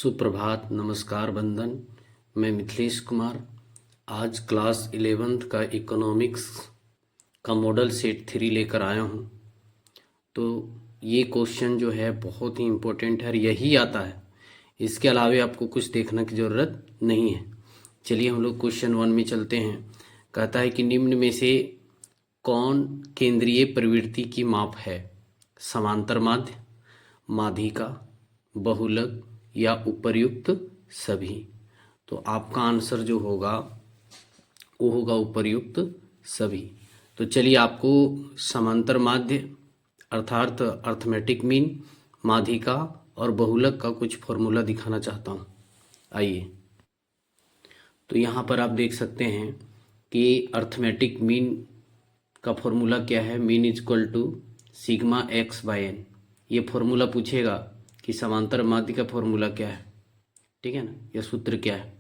सुप्रभात, नमस्कार, वंदन। मैं मिथिलेश कुमार आज क्लास 11th का इकोनॉमिक्स का मॉडल सेट 3 लेकर आया हूँ। तो ये क्वेश्चन जो है बहुत ही इम्पोर्टेंट है और यही आता है, इसके अलावे आपको कुछ देखने की ज़रूरत नहीं है। चलिए हम लोग क्वेश्चन 1 में चलते हैं। कहता है कि निम्न में से कौन केंद्रीय प्रवृत्ति की माप है? समांतर माध्य, माध्यिका, बहुलक या उपर्युक्त सभी। तो आपका आंसर जो होगा वो होगा उपर्युक्त सभी। तो चलिए आपको समांतर माध्य अर्थात अर्थमेटिक मीन, माध्यिका और बहुलक का कुछ फॉर्मूला दिखाना चाहता हूँ। आइए, तो यहाँ पर आप देख सकते हैं कि अर्थमेटिक मीन का फॉर्मूला क्या है। Mean is equal to sigma X by N. ये फॉर्मूला पूछेगा कि समांतर माध्य का फॉर्मूला क्या है, ठीक है ना, यह सूत्र क्या है।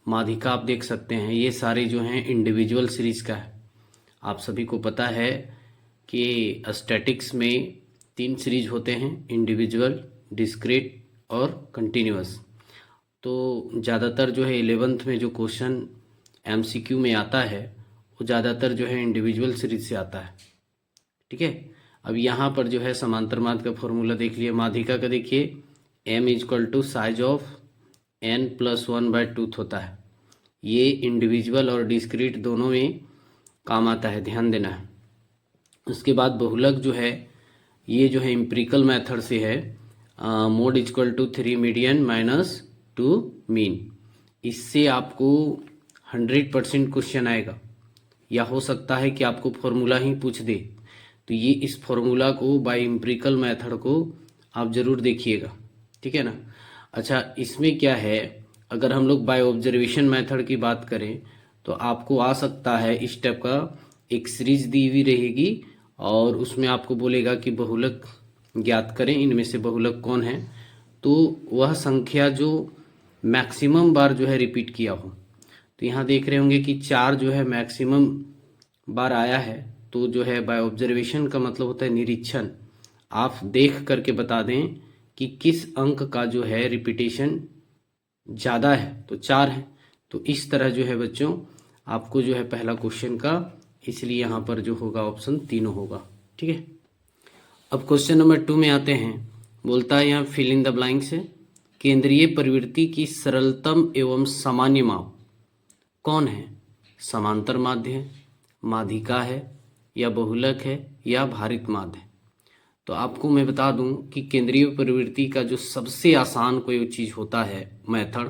माध्यिका आप देख सकते हैं ये सारे जो हैं इंडिविजुअल सीरीज का है। आप सभी को पता है कि स्टैटिक्स में 3 सीरीज होते हैं, इंडिविजुअल, डिस्क्रीट और कंटिन्यूअस। तो ज़्यादातर जो है 11th में जो क्वेश्चन MCQ में आता है वो ज़्यादातर जो है इंडिविजुअल सीरीज से आता है, ठीक है। अब यहाँ पर जो है समांतर माध्य का फॉर्मूला देख लिए। माध्यिका का देखिए m is equal to size of n plus 1/2 होता है। ये इंडिविजुअल और डिस्क्रीट दोनों में काम आता है, ध्यान देना है। उसके बाद बहुलक जो है ये जो है एम्पिरिकल मेथड से है, mode is equal to 3 median minus 2 mean. इससे आपको 100% क्वेश्चन आएगा, या हो सकता है कि आपको फॉर्मूला ही पूछ दे। तो ये इस फॉर्मूला को बाय एम्पिरिकल मेथड को आप ज़रूर देखिएगा, ठीक है ना। अच्छा, इसमें क्या है, अगर हम लोग बाय ऑब्जर्वेशन मेथड की बात करें तो आपको आ सकता है इस टाइप का एक सीरीज दी हुई रहेगी और उसमें आपको बोलेगा कि बहुलक ज्ञात करें, इनमें से बहुलक कौन है। तो वह संख्या जो मैक्सिमम बार जो है रिपीट किया हो। तो यहाँ देख रहे होंगे कि 4 जो है मैक्सिमम बार आया है। तो जो है बाय ऑब्जर्वेशन का मतलब होता है निरीक्षण। आप देख करके बता दें कि किस अंक का जो है रिपीटेशन ज़्यादा है, तो 4 है। तो इस तरह जो है बच्चों आपको जो है पहला क्वेश्चन का, इसलिए यहाँ पर जो होगा ऑप्शन 3 होगा, ठीक है। अब क्वेश्चन नंबर 2 में आते हैं। बोलता है यहाँ फिल इन द ब्लैंक्स है। केंद्रीय प्रवृत्ति की सरलतम एवं सामान्य माप कौन है? समांतर माध्य है, माध्यिका है, या बहुलक है, या भारित माध्य है। तो आपको मैं बता दूं कि केंद्रीय प्रवृत्ति का जो सबसे आसान कोई चीज़ होता है मेथड,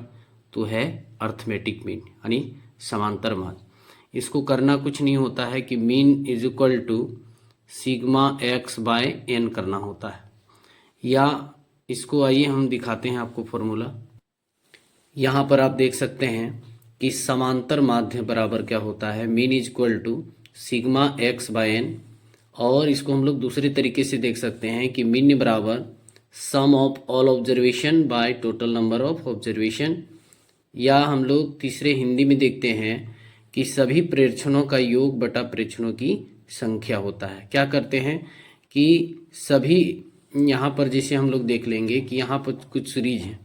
तो है अर्थमेटिक मीन यानी समांतर माध्य। इसको करना कुछ नहीं होता है कि mean is equal to sigma X by N करना होता है, या इसको आइए हम दिखाते हैं आपको फॉर्मूला। यहाँ पर आप देख सकते हैं कि समांतर माध्य बराबर क्या होता है, mean is equal to sigma X by N. और इसको हम लोग दूसरे तरीके से देख सकते हैं कि मीन बराबर sum of all observation by total number of observation, या हम लोग तीसरे हिंदी में देखते हैं कि सभी प्रेक्षणों का योग बटा प्रेक्षणों की संख्या होता है। क्या करते हैं कि सभी, यहाँ पर जैसे हम लोग देख लेंगे कि यहाँ पर कुछ सीरीज है,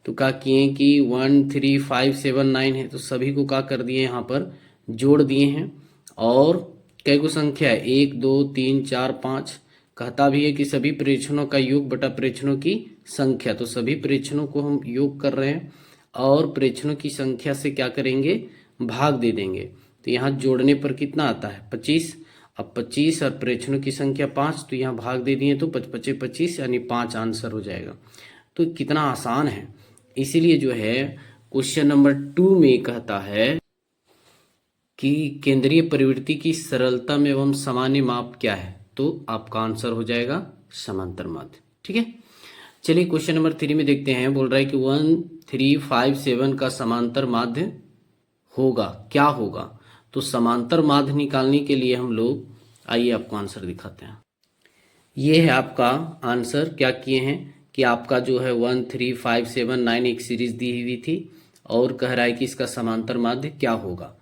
तो क्या किए कि 1 3 5 7 9 है, तो सभी को क्या कर दिए यहाँ पर जोड़ दिए हैं। और कई को संख्या है 1 2 3 4 5, कहता भी है कि सभी प्रेक्षणों का योग बटा प्रेक्षणों की संख्या। तो सभी प्रेक्षणों को हम योग कर रहे हैं और प्रेक्षणों की संख्या से क्या करेंगे, भाग दे देंगे। तो यहाँ जोड़ने पर कितना आता है 25। अब 25 और प्रेक्षणों की संख्या 5, तो यहाँ भाग दे दिए तो 5 25 यानी 5 आंसर हो जाएगा। तो कितना आसान है। इसीलिए जो है क्वेश्चन नंबर 2 में कहता है कि केंद्रीय प्रवृत्ति की सरलतम एवं सामान्य माप क्या है, तो आपका आंसर हो जाएगा समांतर माध्य, ठीक है। चलिए क्वेश्चन नंबर 3 में देखते हैं। बोल रहा है कि 1 3 5 7 का समांतर माध्य होगा, क्या होगा। तो समांतर माध्य निकालने के लिए हम लोग, आइए आपको आंसर दिखाते हैं। ये है आपका आंसर। क्या किए हैं कि आपका जो है 1 3 5 7 9 एक सीरीज दी हुई थी और कह रहा है कि इसका समांतर माध्य क्या होगा।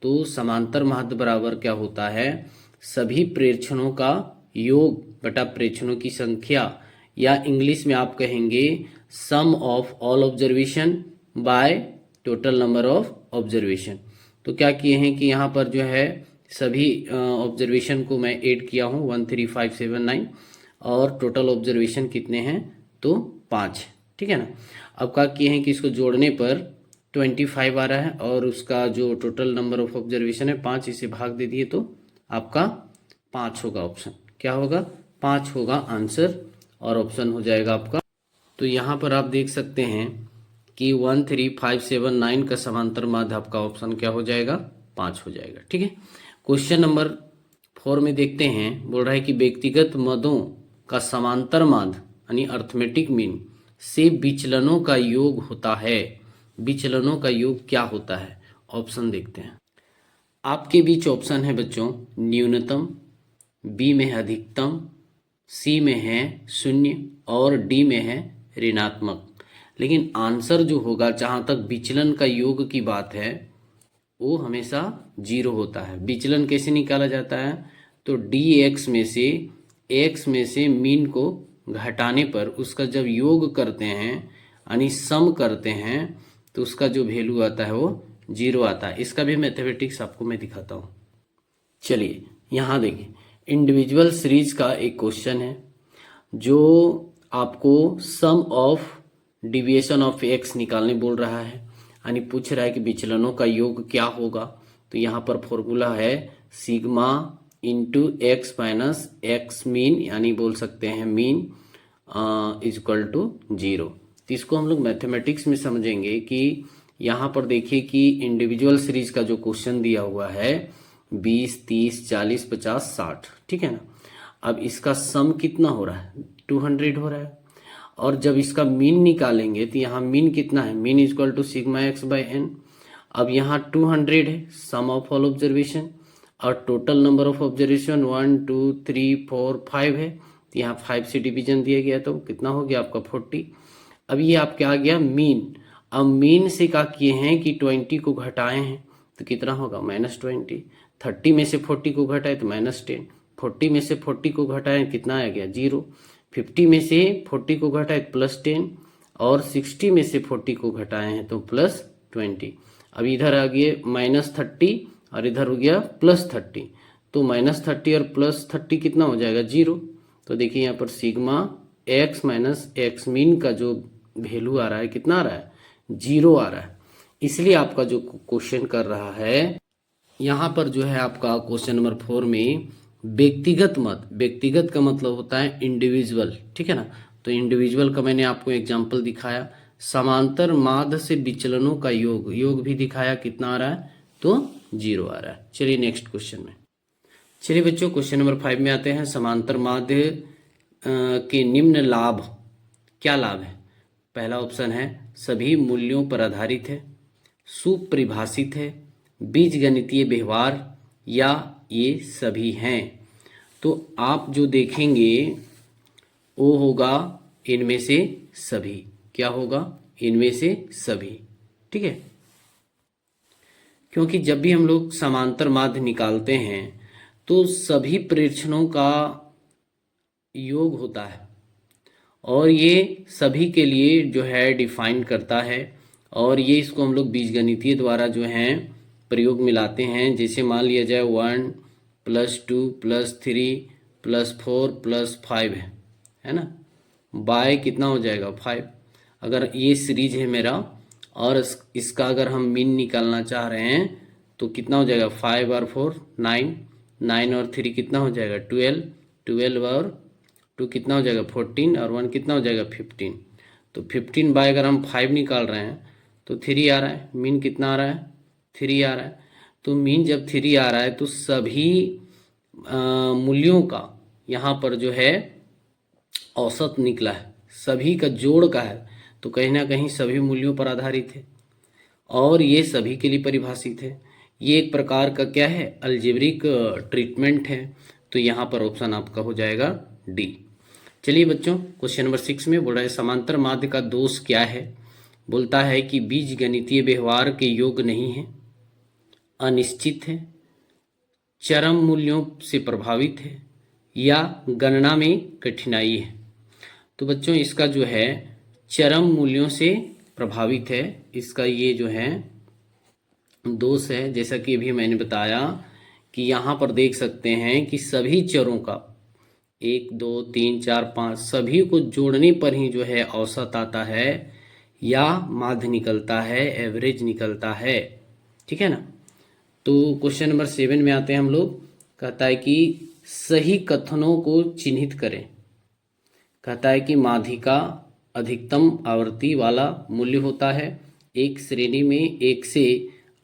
तो समांतर माध्य बराबर क्या होता है, सभी प्रेक्षणों का योग बटा प्रेक्षणों की संख्या, या इंग्लिश में आप कहेंगे sum of all observation by total number of observation. तो क्या किए हैं कि यहाँ पर जो है सभी ऑब्जर्वेशन को मैं ऐड किया हूँ 13579 और टोटल ऑब्जर्वेशन कितने हैं तो 5, ठीक है ना। अब क्या किए हैं कि इसको जोड़ने पर 25 आ रहा है और उसका जो टोटल नंबर ऑफ ऑब्जर्वेशन है 5, इसे भाग दे दिए तो आपका 5 होगा ऑप्शन। क्या होगा 5 होगा आंसर और ऑप्शन हो जाएगा आपका। तो यहाँ पर आप देख सकते हैं कि 13579 का समांतर माध्य आपका ऑप्शन क्या हो जाएगा 5 हो जाएगा, ठीक है। क्वेश्चन नंबर 4 में देखते हैं, बोल रहा है कि व्यक्तिगत मदों का समांतर माध्य यानी अर्थमेटिक मीन से विचलनों का योग होता है। विचलनों का योग क्या होता है, ऑप्शन देखते हैं। आपके बीच ऑप्शन है बच्चों न्यूनतम, बी में है अधिकतम, सी में है 0 और डी में है ऋणात्मक। लेकिन आंसर जो होगा जहाँ तक विचलन का योग की बात है वो हमेशा 0 होता है। विचलन कैसे निकाला जाता है तो डी एक्स में से मीन को घटाने पर उसका जब योग करते हैं यानी सम करते हैं तो उसका जो वैल्यू आता है वो 0 आता है। इसका भी मैथमेटिक्स आपको मैं दिखाता हूँ। चलिए यहाँ देखिए, इंडिविजुअल सीरीज का एक क्वेश्चन है जो आपको सम ऑफ डिविएशन ऑफ एक्स निकालने बोल रहा है, यानी पूछ रहा है कि विचलनों का योग क्या होगा। तो यहाँ पर फॉर्मूला है sigma into x minus x mean, यानी बोल सकते हैं मीन इज इक्वल टू 0। तो इसको हम लोग मैथमेटिक्स में समझेंगे कि यहाँ पर देखिए कि इंडिविजुअल सीरीज का जो क्वेश्चन दिया हुआ है 20, 30, 40, 50, 60, ठीक है ना। अब इसका सम कितना हो रहा है 200 हो रहा है और जब इसका मीन निकालेंगे तो यहाँ मीन कितना है, mean is equal to sigma X by N. अब यहाँ 200 है सम ऑफ ऑल ऑब्जर्वेशन और टोटल नंबर ऑफ ऑब्जर्वेशन 1 2 3 4 5 है। तो यहाँ 5 से डिवीजन दिया गया तो कितना हो गया आपका 40। अब ये आपके आ गया मीन। अब मीन से क्या किए हैं कि 20 को घटाए हैं तो कितना होगा -20। 30 में से 40 को घटाए तो -10। 40 में से 40 को घटाए कितना आ गया 0। 50 में से 40 को घटाए +10 और 60 में से 40 को घटाए हैं तो +20। अब इधर आ गए -30 और इधर हो गया +30। तो -30 और +30 कितना हो जाएगा 0। तो देखिए यहाँ पर sigma x minus x mean का जो वैल्यू आ रहा है कितना आ रहा है 0 आ रहा है। इसलिए आपका जो क्वेश्चन कर रहा है यहाँ पर जो है आपका क्वेश्चन नंबर 4 में व्यक्तिगत मत, व्यक्तिगत का मतलब होता है इंडिविजुअल, ठीक है ना। तो इंडिविजुअल का मैंने आपको एग्जांपल दिखाया। समांतर माध्य से विचलनों का योग भी दिखाया कितना आ रहा है तो 0 आ रहा है। चलिए नेक्स्ट क्वेश्चन में। चलिए बच्चों क्वेश्चन नंबर 5 में आते हैं। समांतर माध्य के निम्न लाभ, क्या लाभ है। पहला ऑप्शन है सभी मूल्यों पर आधारित है, सुपरिभाषित है, बीजगणितीय व्यवहार या ये सभी हैं। तो आप जो देखेंगे वो होगा इनमें से सभी। क्या होगा इनमें से सभी, ठीक है। क्योंकि जब भी हम लोग समांतर माध्य निकालते हैं तो सभी प्रेक्षणों का योग होता है और ये सभी के लिए जो है डिफाइन करता है और ये इसको हम लोग बीजगणितीय द्वारा जो है प्रयोग में लाते हैं। जैसे मान लिया जाए 1 + 2 + 3 + 4 + 5 है ना, बाय कितना हो जाएगा 5। अगर ये सीरीज है मेरा और इसका अगर हम मीन निकालना चाह रहे हैं तो कितना हो जाएगा 5 और 4 9, 9 और 3 कितना हो जाएगा 12, 12 और 2 कितना हो जाएगा 14 और 1 कितना हो जाएगा 15। तो 15 बाय अगर हम 5 निकाल रहे हैं तो 3 आ रहा है। मीन कितना आ रहा है 3 आ रहा है। तो मीन जब 3 आ रहा है तो सभी मूल्यों का यहाँ पर जो है औसत निकला है, सभी का जोड़ का है। तो कहीं ना कहीं सभी मूल्यों पर आधारित है और ये सभी के लिए परिभाषित है। ये एक प्रकार का क्या है अलजेब्रिक ट्रीटमेंट है। तो यहाँ पर ऑप्शन आपका हो जाएगा डी। चलिए बच्चों क्वेश्चन नंबर 6 में बोल रहा है समांतर माध्य का दोष क्या है। बोलता है कि बीजगणितीय व्यवहार के योग नहीं है, अनिश्चित है, चरम मूल्यों से प्रभावित है या गणना में कठिनाई है। तो बच्चों इसका जो है चरम मूल्यों से प्रभावित है। इसका ये जो है दोष है, जैसा कि अभी मैंने बताया कि यहाँ पर देख सकते हैं कि सभी चरों का 1 2 3 4 5 सभी को जोड़ने पर ही जो है औसत आता है या माध्य निकलता है, एवरेज निकलता है। ठीक है ना। तो क्वेश्चन नंबर 7 में आते हैं हम लोग। कहता है कि सही कथनों को चिन्हित करें। कहता है कि माध्य का अधिकतम आवर्ती वाला मूल्य होता है। एक श्रेणी में एक से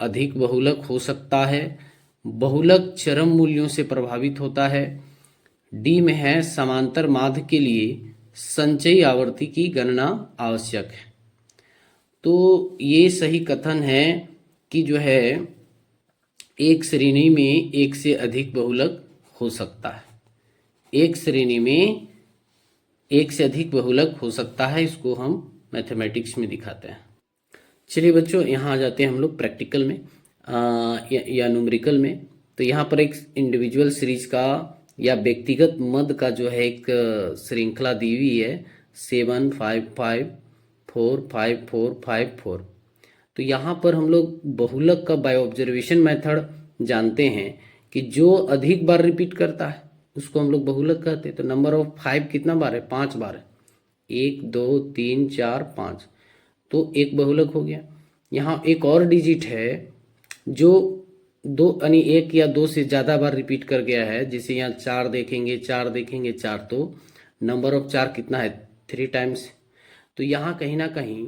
अधिक बहुलक हो सकता है। बहुलक चरम मूल्यों से प्रभावित होता है। डी में है समांतर माध्य के लिए संचयी आवर्ती की गणना आवश्यक है। तो ये सही कथन है कि जो है एक श्रेणी में एक से अधिक बहुलक हो सकता है। एक श्रेणी में एक से अधिक बहुलक हो सकता है, इसको हम मैथमेटिक्स में दिखाते हैं। चलिए बच्चों, यहाँ आ जाते हैं हम लोग प्रैक्टिकल में या न्यूमेरिकल में। तो यहाँ पर एक इंडिविजुअल सीरीज का या व्यक्तिगत मद का जो है एक श्रृंखला दी हुई है 7 5 5 4 5 4 5 4। तो यहाँ पर हम लोग बहुलक का बाय ऑब्जर्वेशन मेथड जानते हैं कि जो अधिक बार रिपीट करता है उसको हम लोग बहुलक कहते हैं। तो नंबर ऑफ 5 कितना बार है? 5 बार है। 1 2 3 4 5, तो एक बहुलक हो गया। यहाँ एक और डिजिट है जो दो यानी 1 या 2 से ज़्यादा बार रिपीट कर गया है। जैसे यहाँ 4 देखेंगे 4 देखेंगे 4, तो नंबर ऑफ 4 कितना है? 3 टाइम्स। तो यहाँ कहीं ना कहीं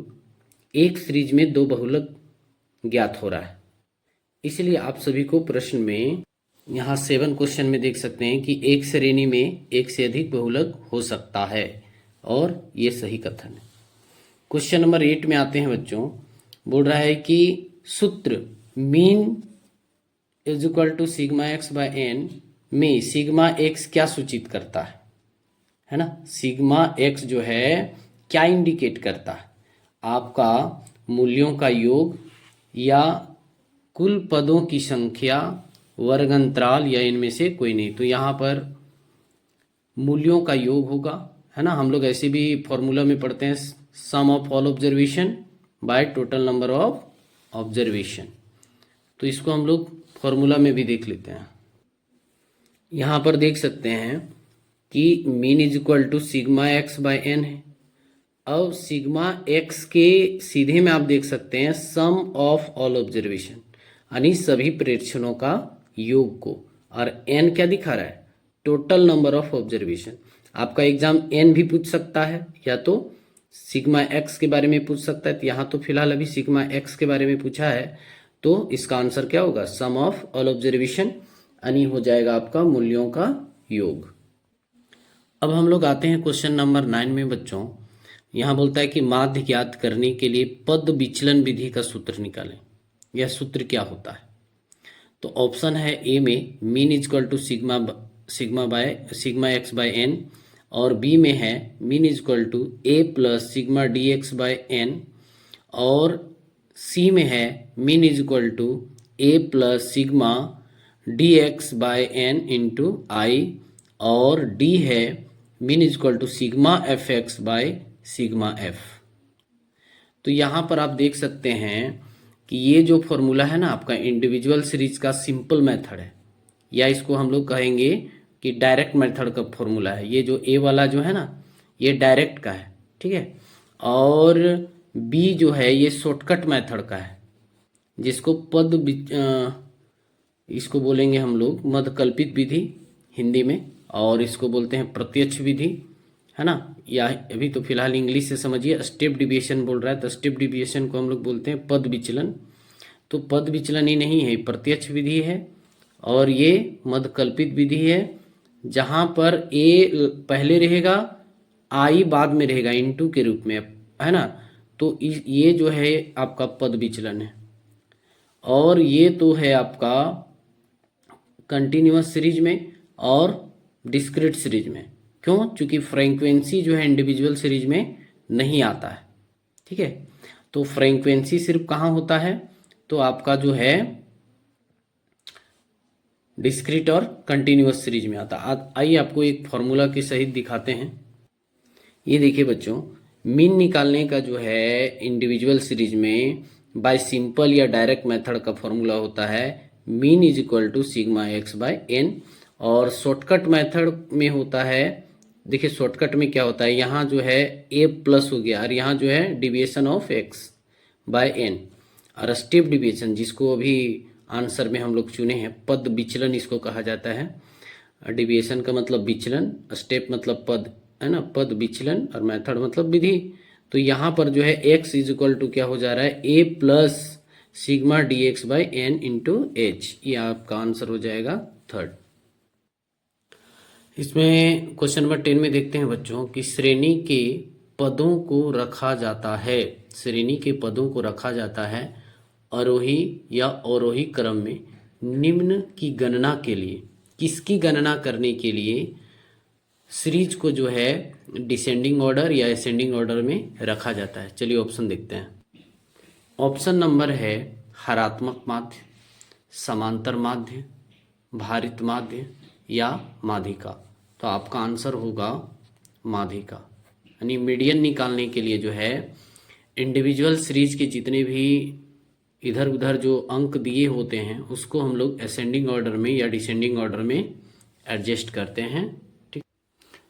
एक सीरीज में 2 बहुलक ज्ञात हो रहा है। इसलिए आप सभी को प्रश्न में यहाँ 7 क्वेश्चन में देख सकते हैं कि एक श्रेणी में एक से अधिक बहुलक हो सकता है, और ये सही कथन है। क्वेश्चन नंबर 8 में आते हैं बच्चों। बोल रहा है कि सूत्र mean is equal to sigma X by N में सिग्मा एक्स क्या सूचित करता है ना। सिग्मा एक्स जो है क्या इंडिकेट करता है? आपका मूल्यों का योग या कुल पदों की संख्या, वर्ग अंतराल, या इनमें से कोई नहीं। तो यहाँ पर मूल्यों का योग होगा, है ना। हम लोग ऐसे भी फॉर्मूला में पढ़ते हैं sum of all observation by total number of observation. तो इसको हम लोग फॉर्मूला में भी देख लेते हैं। यहाँ पर देख सकते हैं कि mean is equal to sigma X by N है। अब सिग्मा एक्स के सीधे में आप देख सकते हैं सम ऑफ ऑल ऑब्जर्वेशन, यानी सभी प्रेक्षणों का योग को, और एन क्या दिखा रहा है? Total number of observation. आपका एग्जाम एन भी पूछ सकता है या तो सिग्मा एक्स के बारे में पूछ सकता है। तो यहाँ तो फिलहाल अभी सिग्मा एक्स के बारे में पूछा है, तो इसका आंसर क्या होगा? सम ऑफ ऑल ऑब्जर्वेशन, यानी हो जाएगा आपका मूल्यों का योग। अब हम लोग आते हैं क्वेश्चन नंबर 9 में बच्चों। यहाँ बोलता है कि माध्य ज्ञात करने के लिए पद विचलन विधि का सूत्र निकालें। यह सूत्र क्या होता है? तो ऑप्शन है ए में mean is equal to sigma X by N, और बी में है mean is equal to A plus sigma D X by N, और सी में है mean is equal to A plus sigma D X by N into I, और D है mean is equal to sigma F X by sigma F. तो यहाँ पर आप देख सकते हैं कि ये जो फॉर्मूला है ना आपका इंडिविजुअल सीरीज का सिंपल मेथड है, या इसको हम लोग कहेंगे कि डायरेक्ट मेथड का फॉर्मूला है। ये जो ए वाला जो है ना ये डायरेक्ट का है, ठीक है। और बी जो है ये शॉर्टकट मेथड का है, जिसको इसको बोलेंगे हम लोग मध्यकल्पित विधि हिंदी में, और इसको बोलते हैं प्रत्यक्ष विधि, है ना। या अभी तो फिलहाल इंग्लिश से समझिए, स्टेप डिविएशन बोल रहा है, तो स्टेप डिविएशन को हम लोग बोलते हैं पद विचलन। तो पद विचलन ही नहीं है, प्रत्यक्ष विधि है, और ये मध्यकल्पित विधि है, जहाँ पर ए पहले रहेगा, आई बाद में रहेगा इनटू के रूप में, है ना। तो ये जो है आपका पद विचलन है, और ये तो है आपका कंटिन्यूअस सीरीज में और डिस्क्रीट सीरीज में। क्यों? क्योंकि फ्रीक्वेंसी जो है इंडिविजुअल सीरीज में नहीं आता है, ठीक है। तो फ्रीक्वेंसी सिर्फ कहाँ होता है? तो आपका जो है डिस्क्रीट और कंटिन्यूअस सीरीज में आता है। आइए आपको एक फॉर्मूला के सहित दिखाते हैं। ये देखिए बच्चों, मीन निकालने का जो है इंडिविजुअल सीरीज में बाय सिंपल या डायरेक्ट मेथड का फॉर्मूला होता है mean is equal to sigma X by N. और शॉर्टकट मेथड में होता है, देखिए शॉर्टकट में क्या होता है, यहाँ जो है ए प्लस हो गया और यहाँ जो है deviation of X by N. और स्टेप डिविएशन जिसको अभी आंसर में हम लोग चुने हैं, पद विचलन इसको कहा जाता है। डिविएशन का मतलब विचलन, स्टेप मतलब पद है ना, पद विचलन, और मेथड मतलब विधि। तो यहाँ पर जो है x इज इक्वल टू क्या हो जा रहा है, a plus sigma D X by N into H. ये आपका आंसर हो जाएगा थर्ड। इसमें क्वेश्चन नंबर 10 में देखते हैं बच्चों कि श्रेणी के पदों को रखा जाता है, श्रेणी के पदों को रखा जाता है आरोही या अवरोही क्रम में निम्न की गणना के लिए। किसकी गणना करने के लिए सीरीज को जो है डिसेंडिंग ऑर्डर या असेंडिंग ऑर्डर में रखा जाता है। चलिए ऑप्शन देखते हैं। ऑप्शन नंबर है हरात्मक माध्य, समांतर माध्य, भारित माध्य या माध्यिका। तो आपका आंसर होगा माध्यिका। यानी मीडियन निकालने के लिए जो है इंडिविजुअल सीरीज के जितने भी इधर उधर जो अंक दिए होते हैं उसको हम लोग असेंडिंग ऑर्डर में या डिसेंडिंग ऑर्डर में एडजस्ट करते हैं। ठीक,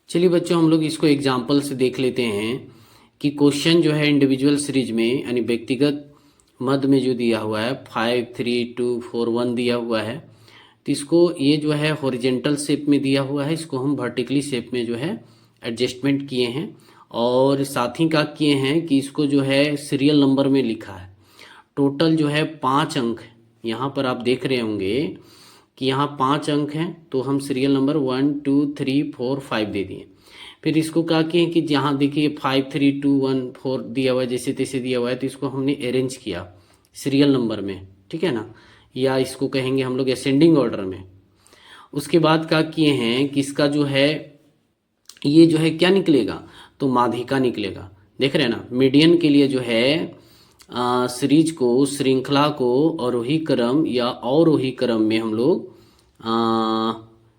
चलिए बच्चों हम लोग इसको एग्जाम्पल से देख लेते हैं कि क्वेश्चन जो है इंडिविजुअल सीरीज में यानी व्यक्तिगत मद में जो दिया हुआ है 5 3 2 4 1 दिया हुआ है, तो इसको ये जो है हॉरिजेंटल शेप में दिया हुआ है, इसको हम वर्टिकली शेप में जो है एडजस्टमेंट किए हैं। और साथ ही क्या किए हैं कि इसको जो है सीरियल नंबर में लिखा है। टोटल जो है 5 अंक है, यहाँ पर आप देख रहे होंगे कि यहाँ 5 अंक हैं, तो हम सीरियल नंबर 1 2 3 4 5 दे दिए। फिर इसको क्या किए कि जहाँ देखिए 5 3 2 1 4 दिया हुआ है, जैसे तैसे दिया हुआ है, तो इसको हमने अरेंज किया सीरियल नंबर में, ठीक है ना, या इसको कहेंगे हम लोग असेंडिंग ऑर्डर में। उसके बाद क्या किए हैं कि इसका जो है ये जो है क्या निकलेगा, तो माध्यिका निकलेगा। देख रहे हैं ना, मीडियन के लिए जो है सीरीज को, श्रृंखला को आरोही क्रम या अवरोही क्रम में हम लोग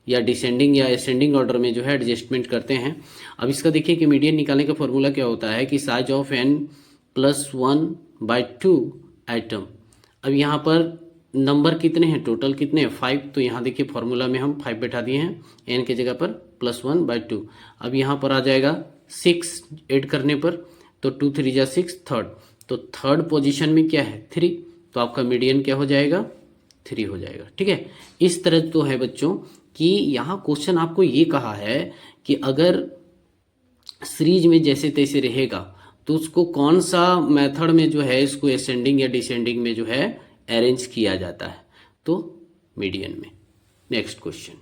या डिसेंडिंग या असेंडिंग ऑर्डर में जो है एडजस्टमेंट करते हैं। अब इसका देखिए कि मीडियन निकालने का फॉर्मूला क्या होता है कि साइज ऑफ n+1/2 आइटम। अब यहाँ पर नंबर कितने हैं, टोटल कितने हैं 5, तो यहाँ देखिए फॉर्मूला में हम 5 बैठा दिए हैं, n के जगह पर +1/2। अब यहाँ पर आ जाएगा 6 ऐड करने पर, तो 2 3 जा 6 थर्ड, तो थर्ड पोजीशन में क्या है 3, तो आपका मीडियन क्या हो जाएगा 3 हो जाएगा। ठीक है, इस तरह तो है बच्चों कि यहाँ क्वेश्चन आपको ये कहा है कि अगर सीरीज में जैसे तैसे रहेगा तो उसको कौन सा मेथड में जो है इसको असेंडिंग या डिसेंडिंग में जो है अरेंज किया जाता है, तो मीडियन में। नेक्स्ट क्वेश्चन,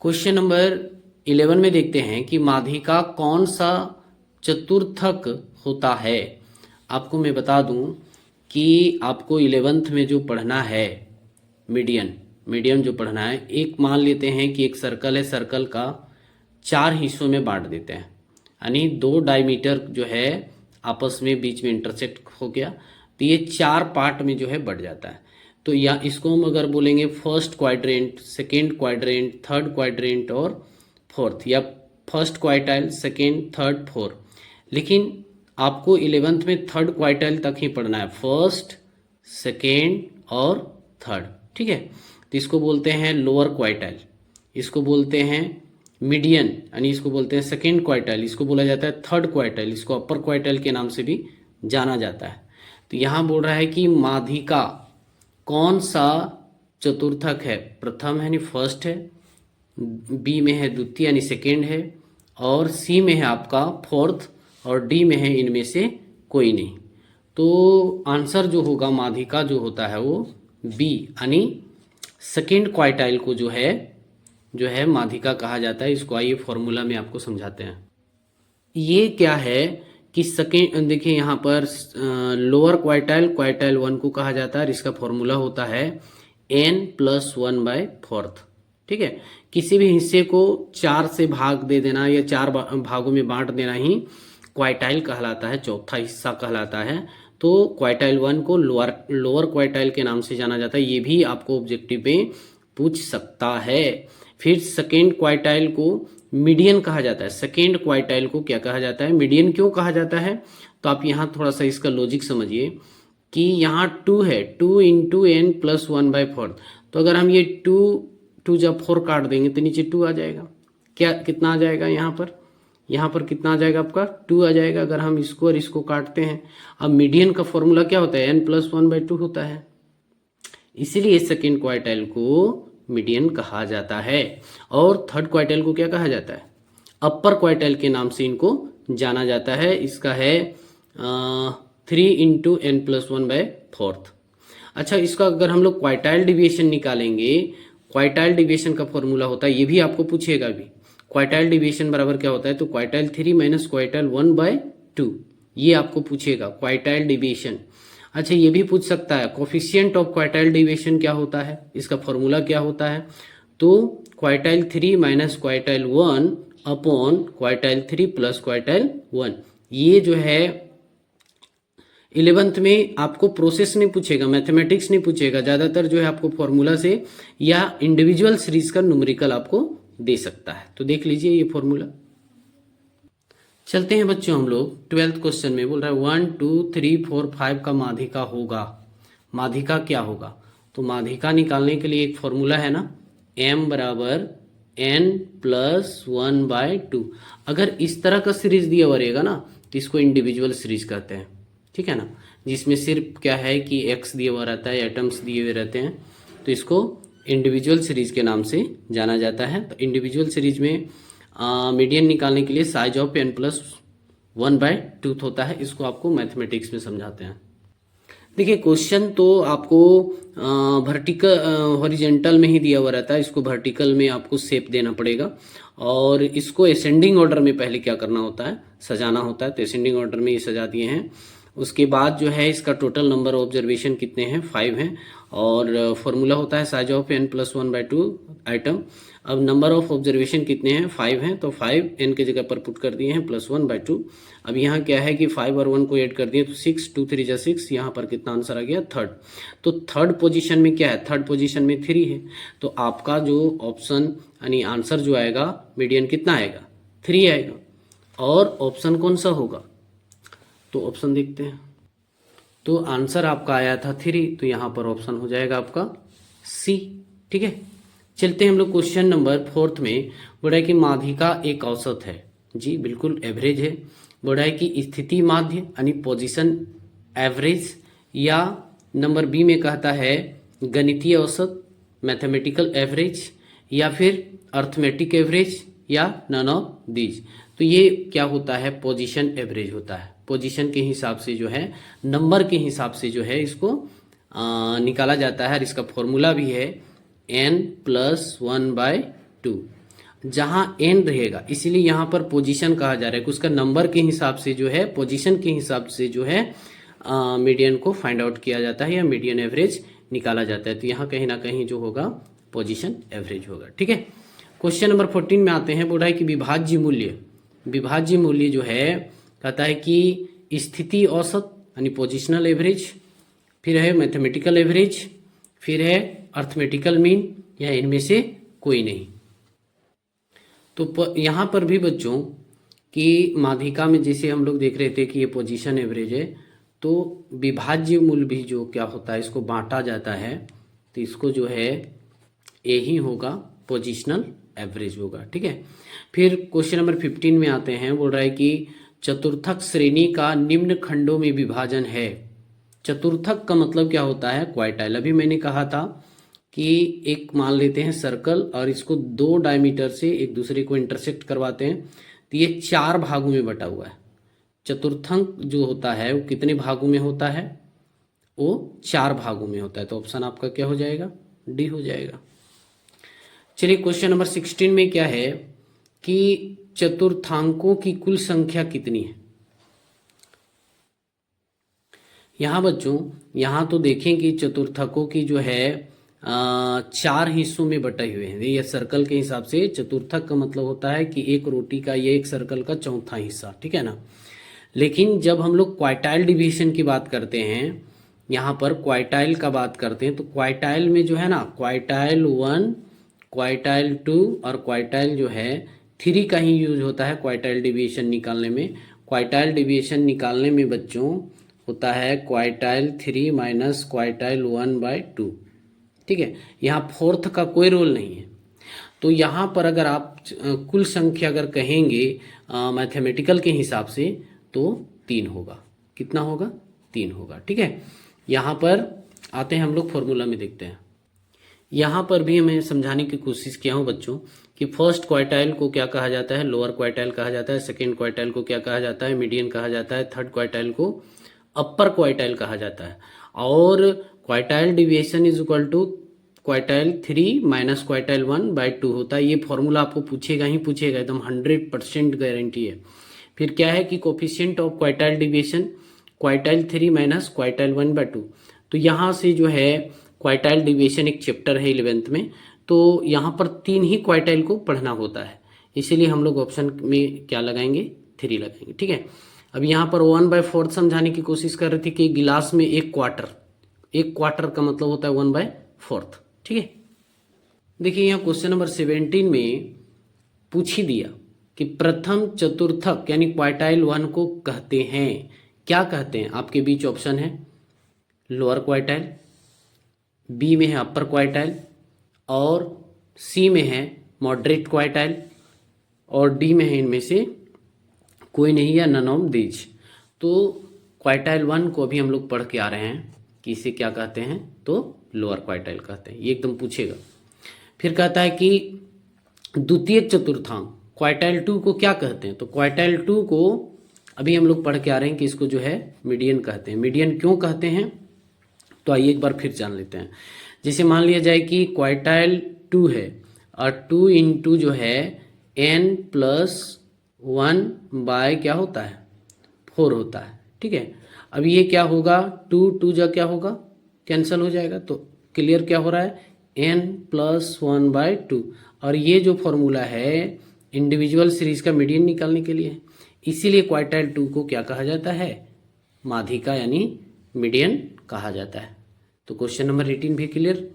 क्वेश्चन नंबर 11 में देखते हैं कि माध्यिका कौन सा चतुर्थक होता है। आपको मैं बता दूं कि आपको 11th में जो पढ़ना है मीडियन जो पढ़ना है, एक मान लेते हैं कि एक सर्कल है, सर्कल का 4 हिस्सों में बांट देते हैं, यानी 2 डायमीटर जो है आपस में बीच में इंटरसेक्ट हो गया, तो ये 4 पार्ट में जो है बढ़ जाता है। तो या इसको हम अगर बोलेंगे first quadrant, second quadrant, third quadrant और फोर्थ, या first quartile, second, third, fourth. लेकिन आपको 11th में थर्ड क्वार्टाइल तक ही पढ़ना है, फर्स्ट, सेकेंड और थर्ड। ठीक है, तो इसको बोलते हैं लोअर क्वार्टाइल, इसको बोलते हैं मीडियन, यानी इसको बोलते हैं सेकेंड क्वार्टाइल, इसको बोला जाता है थर्ड क्वार्टाइल, इसको अपर क्वार्टाइल के नाम से भी जाना जाता है। तो यहाँ बोल रहा है कि माध्यिका कौन सा चतुर्थक है, प्रथम है यानी फर्स्ट है, बी में है द्वितीय यानी सेकेंड है, और सी में है आपका फोर्थ, और डी में है इनमें से कोई नहीं। तो आंसर जो होगा माध्यिका जो होता है वो बी, यानी सेकेंड क्वार्टाइल को जो है माध्यिका कहा जाता है। इसको आइए फॉर्मूला में आपको समझाते हैं। ये क्या है कि सेकेंड, देखिए यहाँ पर लोअर क्वार्टाइल, क्वार्टाइल 1 को कहा जाता है, और इसका फॉर्मूला होता है n+1/4। ठीक है, किसी भी हिस्से को 4 से भाग दे देना या 4 भागों में बांट देना ही क्वार्टाइल कहलाता है, चौथा हिस्सा कहलाता है। तो क्वार्टाइल 1 को लोअर क्वार्टाइल के नाम से जाना जाता है, ये भी आपको ऑब्जेक्टिव में पूछ सकता है। फिर सेकेंड क्वार्टाइल को मीडियन कहा जाता है। सेकेंड क्वार्टाइल को क्या कहा जाता है? मीडियन। क्यों कहा जाता है? तो आप यहाँ थोड़ा सा इसका लॉजिक समझिए कि यहाँ 2 है, 2 इंटू एन प्लस 1/4। तो अगर हम ये 2 जब 4 काट देंगे तो नीचे 2 आ जाएगा। क्या कितना आ जाएगा यहाँ पर? यहाँ पर कितना आ जाएगा आपका? 2 आ जाएगा अगर हम इसको और इसको काटते हैं। अब मीडियन का फॉर्मूला क्या होता है? n प्लस 1/2 होता है। इसीलिए सेकेंड क्वार्टाइल को मीडियन कहा जाता है। और थर्ड क्वार्टाइल को क्या कहा जाता है? अपर क्वार्टाइल के नाम से इनको जाना जाता है। इसका है 3 इंटू एन प्लस 1/4। अच्छा, इसका अगर हम लोग क्वार्टाइल डिविएशन निकालेंगे, क्वार्टाइल डिविएशन का फॉर्मूला होता है, ये भी आपको पूछेगा भी, क्वार्टाइल डिविएशन बराबर क्या होता है? तो क्वार्टाइल 3 माइनस क्वार्टाइल 1/2, ये आपको पूछेगा क्वार्टाइल डिविएशन। अच्छा, ये भी पूछ सकता है कोफिशिएंट ऑफ क्वार्टाइल डिविएशन क्या होता है, इसका फॉर्मूला क्या होता है? तो quartile 3 minus quartile 1 upon quartile 3 plus quartile 1। ये जो है 11th में आपको प्रोसेस नहीं पूछेगा, मैथमेटिक्स नहीं पूछेगा, ज़्यादातर जो है आपको फॉर्मूला से या इंडिविजुअल सीरीज का न्यूमेरिकल आपको दे सकता है। तो देख लीजिए ये फॉर्मूला। चलते हैं बच्चों हम लोग 12th क्वेश्चन में। बोल रहा है 1 2 3 4 5 का माध्यिका होगा। माध्यिका क्या होगा? तो माध्यिका निकालने के लिए एक फॉर्मूला है ना, m बराबर n प्लस 1/2। अगर इस तरह का सीरीज दिया हुआ रहेगा ना तो इसको इंडिविजुअल सीरीज कहते हैं, ठीक है ना, जिसमें सिर्फ क्या है कि x दिया हुआ रहता है, एटम्स दिए हुए रहते हैं, तो इसको इंडिविजुअल सीरीज के नाम से जाना जाता है। तो इंडिविजुअल सीरीज में मीडियन निकालने के लिए साइज ऑफ n प्लस 1/2 होता है। इसको आपको मैथमेटिक्स में समझाते हैं। देखिए क्वेश्चन तो आपको वर्टिकल हॉरिजेंटल में ही दिया हुआ रहता है, इसको वर्टिकल में आपको शेप देना पड़ेगा और इसको असेंडिंग ऑर्डर में पहले क्या करना होता है? सजाना होता है। तो असेंडिंग ऑर्डर में ये सजा दिए हैं। उसके बाद जो है इसका टोटल नंबर ऑब्जर्वेशन कितने हैं? 5 हैं और फॉर्मूला होता है size of n plus 1/2 item. अब नंबर ऑफ ऑब्जर्वेशन कितने हैं? 5 हैं, तो 5 n के जगह पर पुट कर दिए हैं प्लस 1/2। अब यहाँ क्या है कि 5 और 1 को ऐड कर दिए तो 6, 2 3 जा 6, यहाँ पर कितना आंसर आ गया? थर्ड। तो थर्ड पोजीशन में क्या है? थर्ड पोजीशन में 3 है। तो आपका जो ऑप्शन यानी आंसर जो आएगा मीडियन कितना आएगा? 3 आएगा। और ऑप्शन कौन सा होगा? तो ऑप्शन देखते हैं। तो आंसर आपका आया था 3, तो यहाँ पर ऑप्शन हो जाएगा आपका सी, ठीक है। चलते हैं हम लोग क्वेश्चन नंबर 4 में। बोला है कि माध्यिका एक औसत है। जी बिल्कुल एवरेज है। बोला है कि स्थिति माध्य यानी पोजीशन एवरेज, या नंबर बी में कहता है गणितीय औसत मैथमेटिकल एवरेज, या फिर अर्थमेटिक एवरेज, या नन ऑफ दीज। तो ये क्या होता है? पोजीशन एवरेज होता है। पोजीशन के हिसाब से जो है, नंबर के हिसाब से जो है इसको निकाला जाता है। और इसका फॉर्मूला भी है n प्लस 1/2। जहां n रहेगा इसीलिए यहाँ पर पोजीशन कहा जा रहा है कि उसका नंबर के हिसाब से जो है, पोजीशन के हिसाब से जो है मीडियन को फाइंड आउट किया जाता है या मीडियन एवरेज निकाला जाता है। तो यहाँ कहीं ना कहीं जो होगा पोजीशन एवरेज होगा, ठीक है। क्वेश्चन नंबर 14 में आते हैं। बोल रहा है कि विभाज्य मूल्य, विभाज्य मूल्य जो है कहता है कि स्थिति औसत यानी पोजिशनल एवरेज, फिर है मैथमेटिकल एवरेज, फिर है अर्थमेटिकल मीन, या इनमें से कोई नहीं। तो यहाँ पर भी बच्चों कि माध्यिका में जैसे हम लोग देख रहे थे कि ये पोजीशन एवरेज है, तो विभाज्य मूल्य भी जो क्या होता है इसको बांटा जाता है, तो इसको जो है ए ही होगा, पोजिशनल एवरेज होगा, ठीक है। फिर क्वेश्चन नंबर 15 में आते हैं। बोल रहा है कि चतुर्थक श्रेणी का निम्न खंडों में विभाजन है। चतुर्थक का मतलब क्या होता है? क्वार्टाइल। अभी मैंने कहा था कि एक मान लेते हैं सर्कल और इसको 2 डायमीटर से एक दूसरे को इंटरसेक्ट करवाते हैं, तो ये 4 भागों में बटा हुआ है। चतुर्थक जो होता है वो कितने भागों में होता है? वो 4 भागों में होता है। तो ऑप्शन आपका क्या हो जाएगा? डी हो जाएगा। चलिए क्वेश्चन नंबर 16 में क्या है कि चतुर्थांकों की कुल संख्या कितनी है। यहां बच्चों, यहां तो देखें कि चतुर्थकों की जो है 4 हिस्सों में बटे हुए हैं। ये सर्कल के हिसाब से चतुर्थक का मतलब होता है कि एक रोटी का, ये एक सर्कल का चौथा हिस्सा, ठीक है ना। लेकिन जब हम लोग क्वार्टाइल डिवीजन की बात करते हैं, यहाँ पर क्वार्टाइल का बात करते हैं, तो क्वार्टाइल में जो है ना, क्वार्टाइल 1, क्वार्टाइल 2 और क्वार्टाइल जो है 3 का ही यूज होता है क्वार्टाइल डेविएशन निकालने में। क्वार्टाइल डेविएशन निकालने में बच्चों होता है क्वार्टाइल 3 माइनस क्वार्टाइल 1/2। ठीक है, यहाँ फोर्थ का कोई रोल नहीं है। तो यहाँ पर अगर आप कुल संख्या अगर कहेंगे मैथमेटिकल के हिसाब से तो 3 होगा। कितना होगा? 3 होगा। ठीक है, यहाँ पर आते हैं हम लोग फॉर्मूला में देखते हैं। यहाँ पर भी मैं समझाने की कोशिश किया हूँ बच्चों कि फर्स्ट क्वार्टाइल को क्या कहा जाता है? लोअर क्वार्टाइल कहा जाता है। सेकेंड क्वार्टाइल को क्या कहा जाता है? मीडियन कहा जाता है। थर्ड क्वार्टाइल को अपर क्वार्टाइल कहा जाता है। और quartile deviation is equal to quartile 3 minus quartile 1/2 होता है। ये फॉर्मूला आपको पूछेगा ही पूछेगा, एकदम 100% गारंटी है। फिर क्या है कि coefficient of quartile deviation quartile 3 minus quartile 1/2। तो यहाँ से जो है क्वार्टाइल डिविएशन एक चैप्टर है 11th में, तो यहाँ पर 3 ही क्वार्टाइल को पढ़ना होता है, इसीलिए हम लोग ऑप्शन में क्या लगाएंगे? 3 लगाएंगे। ठीक है, अब यहाँ पर 1/4 समझाने की कोशिश कर रही थी कि गिलास में एक क्वार्टर का मतलब होता है 1/4। ठीक है, देखिए यहाँ क्वेश्चन नंबर 17 में पूछ ही दिया कि प्रथम चतुर्थक यानी क्वार्टाइल 1 को कहते हैं, क्या कहते हैं? आपके बीच ऑप्शन है लोअर क्वार्टाइल, बी में है अपर क्वार्टाइल, और सी में है मॉडरेट क्वार्टाइल, और डी में है इनमें से कोई नहीं या नन ऑफ दीज। तो क्वार्टाइल 1 को अभी हम लोग पढ़ के आ रहे हैं कि इसे क्या कहते हैं? तो लोअर क्वार्टाइल कहते हैं। ये एकदम पूछेगा। फिर कहता है कि द्वितीय चतुर्थांक क्वार्टाइल 2 को क्या कहते हैं? तो क्वार्टाइल 2 को अभी हम लोग पढ़ के आ रहे हैं कि इसको जो है मीडियन कहते हैं। मीडियन क्यों कहते हैं? तो आइए एक बार फिर जान लेते हैं। जैसे मान लिया जाए कि क्वार्टाइल 2 है और 2 इंटू जो है n+1 बाय क्या होता है? 4 होता है। ठीक है, अब ये क्या होगा? 2 जा क्या होगा? कैंसिल हो जाएगा। तो क्लियर क्या हो रहा है? n+1/2। और ये जो फॉर्मूला है इंडिविजुअल सीरीज का मीडियन निकालने के लिए, इसीलिए क्वार्टाइल 2 को क्या कहा जाता है? माध्यिका यानी मीडियन कहा जाता है। तो क्वेश्चन नंबर 18 भी क्लियर।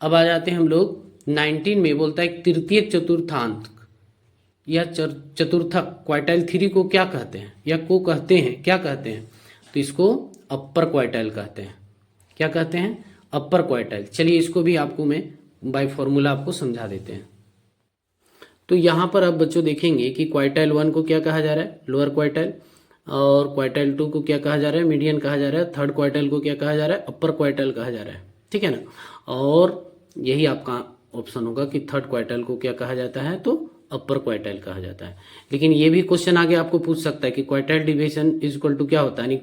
अब आ जाते हैं हम लोग 19 में। बोलता है तृतीय चतुर्थांक या चतुर्थक क्वार्टाइल 3 को क्या कहते हैं या को कहते हैं? क्या कहते हैं? तो इसको अपर क्वार्टाइल कहते हैं। क्या कहते हैं? अपर क्वार्टाइल। चलिए इसको भी आपको मैं बाय फॉर्मूला आपको समझा देते हैं। तो यहाँ पर अब बच्चों देखेंगे कि क्वार्टाइल 1 को क्या कहा जा रहा है? Lower quartile. और क्वार्टाइल 2 को क्या कहा जा रहा है? मीडियन कहा जा रहा है। थर्ड क्वार्टाइल को क्या कहा जा रहा है? अपर क्वार्टाइल कहा जा रहा है। ठीक है ना, और यही आपका ऑप्शन होगा कि थर्ड क्वार्टाइल को क्या कहा जाता है? तो अपर क्वार्टाइल कहा जाता है। लेकिन ये भी क्वेश्चन आगे आपको पूछ सकता है कि quartile deviation is equal to क्या होता है? यानी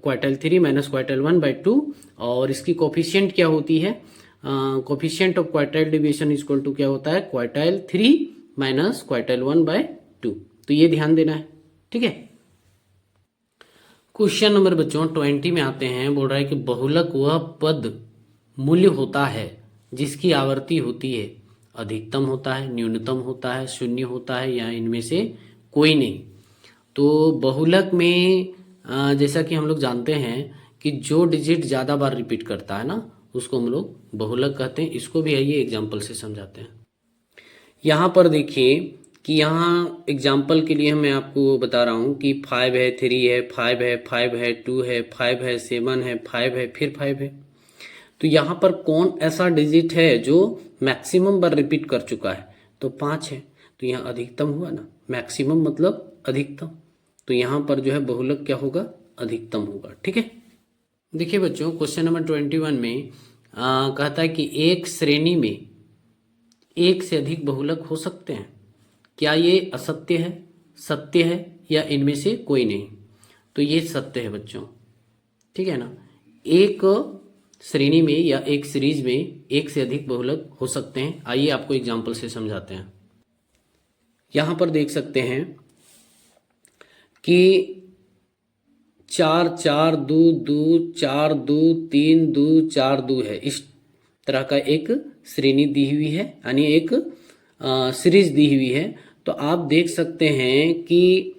क्वार्टाइल 3 माइनस क्वार्टाइल 1/2, और इसकी कोफिशिएंट क्या होती है? Coefficient of quartile deviation is equal to क्या होता है? Quartile 3 minus quartile 1/2। तो ये ध्यान देना है। ठीक है, क्वेश्चन नंबर बच्चों 20 में आते हैं। बोल रहा है कि बहुलक वह पद मूल्य होता है जिसकी आवर्ती होती है अधिकतम होता है, न्यूनतम होता है, शून्य होता है, या इनमें से कोई नहीं। तो बहुलक में जैसा कि हम लोग जानते हैं कि जो डिजिट ज़्यादा बार रिपीट करता है ना, उसको हम लोग बहुलक कहते हैं। इसको भी आइए एग्जाम्पल से समझाते हैं। यहाँ पर देखिए कि यहाँ एग्जाम्पल के लिए मैं आपको बता रहा हूँ कि 5 है, 3 है, 5 है, 5 है, 2 है, 5 है, 7 है, 5 है, फिर 5 है। तो यहाँ पर कौन ऐसा डिजिट है जो मैक्सिमम बार रिपीट कर चुका है? तो 5 है। तो यहाँ अधिकतम हुआ ना, मैक्सिमम मतलब अधिकतम। तो यहाँ पर जो है बहुलक क्या होगा? अधिकतम होगा। ठीक है, देखिए बच्चों क्वेश्चन नंबर 21 में कहता है कि एक श्रेणी में एक से अधिक बहुलक हो सकते हैं। क्या ये असत्य है, सत्य है, या इनमें से कोई नहीं? तो ये सत्य है बच्चों। ठीक है ना, एक श्रेणी में या एक सीरीज में एक से अधिक बहुलक हो सकते हैं। आइए आपको एग्जाम्पल से समझाते हैं। यहां पर देख सकते हैं कि 4 4 2 2 4 2 3 2 4 2 है। इस तरह का एक श्रेणी दी हुई है, यानी एक सीरीज दी हुई है। तो आप देख सकते हैं कि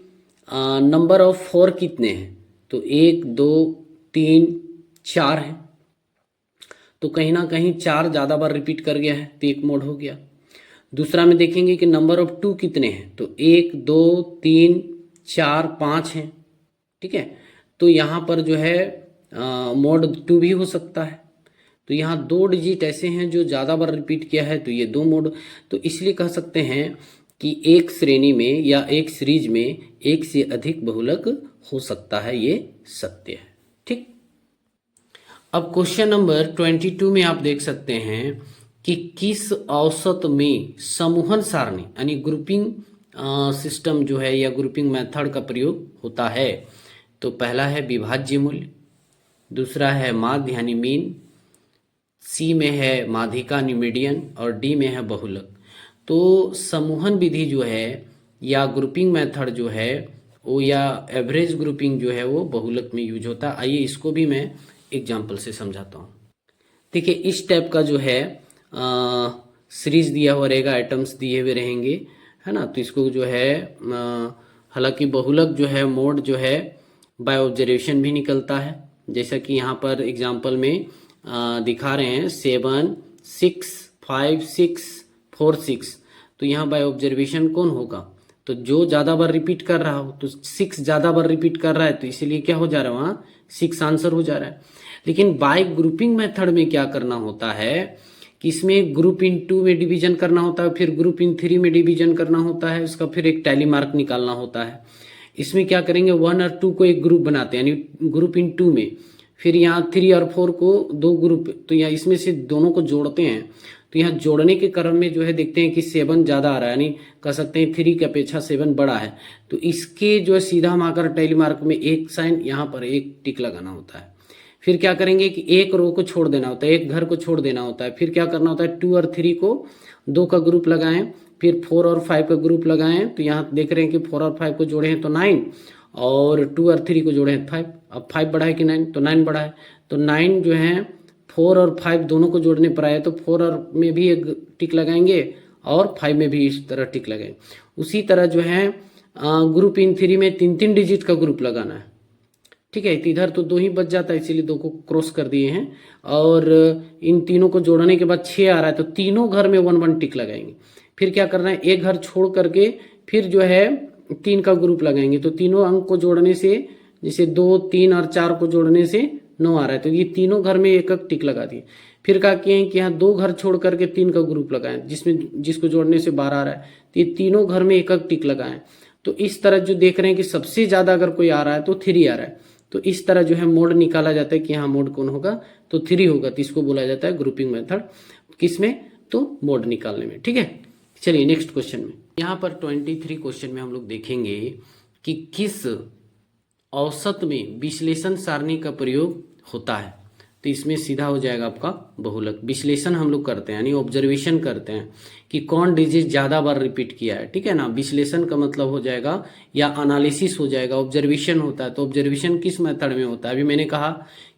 नंबर ऑफ 4 कितने हैं? तो 1 2 3 4 है। तो कहीं ना कहीं 4 ज़्यादा बार रिपीट कर गया है, तो एक मोड हो गया। दूसरा में देखेंगे कि नंबर ऑफ टू कितने हैं, तो 1 2 3 4 5 हैं, ठीक है। तो यहाँ पर जो है मोड 2 भी हो सकता है। तो यहाँ 2 डिजिट ऐसे हैं जो ज़्यादा बार रिपीट किया है, तो ये 2 मोड। तो इसलिए कह सकते हैं कि एक श्रेणी में या एक सीरीज में एक से अधिक बहुलक हो सकता है, ये सत्य है, ठीक। अब क्वेश्चन नंबर 22 में आप देख सकते हैं कि किस औसत में समूहन सारणी यानी ग्रुपिंग सिस्टम जो है या ग्रुपिंग मेथड का प्रयोग होता है। तो पहला है विभाज्य मूल्य, दूसरा है माध्य यानी मीन, सी में है माध्यिका यानी मीडियन, और डी में है बहुलक। तो समूहन विधि जो है या ग्रुपिंग मेथड जो है वो या एवरेज ग्रुपिंग जो है वो बहुलक में यूज होता है। आइए इसको भी मैं एग्जाम्पल से समझाता हूँ। देखिए इस टाइप का जो है सीरीज दिया हुआ रहेगा, आइटम्स दिए हुए रहेंगे, है ना। तो इसको जो है हालांकि बहुलक जो है मोड जो है बाय ऑब्जर्वेशन भी निकलता है, जैसा कि यहाँ पर एग्जाम्पल में दिखा रहे हैं 7 6 5 6 4 6। तो यहाँ बाय ऑब्जर्वेशन कौन होगा, तो जो ज़्यादा बार रिपीट कर रहा हो, तो 6 ज़्यादा बार रिपीट कर रहा है, तो इसीलिए क्या हो जा रहा है, वहाँ 6 आंसर हो जा रहा है। लेकिन बाय ग्रुपिंग मेथड में क्या करना होता है कि इसमें ग्रुप इन 2 में डिवीजन करना होता है, फिर ग्रुप इन 3 में डिवीजन करना होता है, इसका फिर एक टैली मार्क निकालना होता है। इसमें क्या करेंगे 1 और 2 को एक ग्रुप बनाते हैं यानी ग्रुप इन 2 में, फिर यहाँ 3 और 4 को 2 ग्रुप, तो यहाँ इसमें से दोनों को जोड़ते हैं। तो यहाँ जोड़ने के क्रम में जो है देखते हैं कि 7 ज़्यादा आ रहा है, यानी कह सकते हैं 3 की अपेक्षा 7 बड़ा है। तो इसके जो है सीधा हम आकर टैली मार्क में एक साइन, यहाँ पर एक टिक लगाना होता है। फिर क्या करेंगे कि एक रो को छोड़ देना होता है, एक घर को छोड़ देना होता है। फिर क्या करना होता है 2 और 3 को 2 का ग्रुप लगाएं, फिर 4 और 5 का ग्रुप लगाएं। तो यहाँ देख रहे हैं कि 4 और 5 को जोड़े हैं तो 9, और 2 और 3 को जोड़े हैं 5। अब 5 बड़ा है कि 9, तो 9 बड़ा है। तो 9 जो है 4 और 5 दोनों को जोड़ने पर आए, तो 4 और में भी एक टिक लगाएंगे और 5 में भी इस तरह टिक लगाएंगे। उसी तरह जो है ग्रुप इन 3 में 3 डिजिट का ग्रुप लगाना है, ठीक है। इधर तो 2 ही बच जाता है, इसीलिए 2 को क्रॉस कर दिए हैं। और इन तीनों को जोड़ने के बाद 6 आ रहा है, तो तीनों घर में 1 1 टिक लगाएंगे। फिर क्या करना है, एक घर छोड़ करके फिर जो है 3 का ग्रुप लगाएंगे। तो तीनों अंक को जोड़ने से, जैसे 2 3 और 4 को जोड़ने से 9 आ रहा है, तो ये तीनों घर में एक एक टिक लगा दिए। फिर क्या किए हैं कि यहाँ 2 घर छोड़ करके 3 का ग्रुप लगाएं, जिसको जोड़ने से 12 आ रहा है, तो ये तीनों घर में एक एक टिक लगाएं। तो इस तरह जो देख रहे हैं कि सबसे ज्यादा अगर कोई आ रहा है तो 3 आ रहा है, तो इस तरह जो है मोड निकाला जाता है कि यहाँ मोड कौन होगा, तो 3 होगा। तो इसको बोला जाता है ग्रुपिंग मेथड, किसमें, तो मोड निकालने में, ठीक है। चलिए नेक्स्ट क्वेश्चन में, यहाँ पर 23 क्वेश्चन में हम लोग देखेंगे कि किस औसत में विश्लेषण सारणी का प्रयोग होता है। तो इसमें सीधा हो जाएगा आपका बहुलक। विश्लेषण हम लोग करते हैं यानी ऑब्जर्वेशन करते हैं कि कौन डिजिट ज़्यादा बार रिपीट किया है, ठीक है ना। विश्लेषण का मतलब हो जाएगा या एनालिसिस हो जाएगा, ऑब्जर्वेशन होता है। तो ऑब्जर्वेशन किस मेथड में होता है, अभी मैंने कहा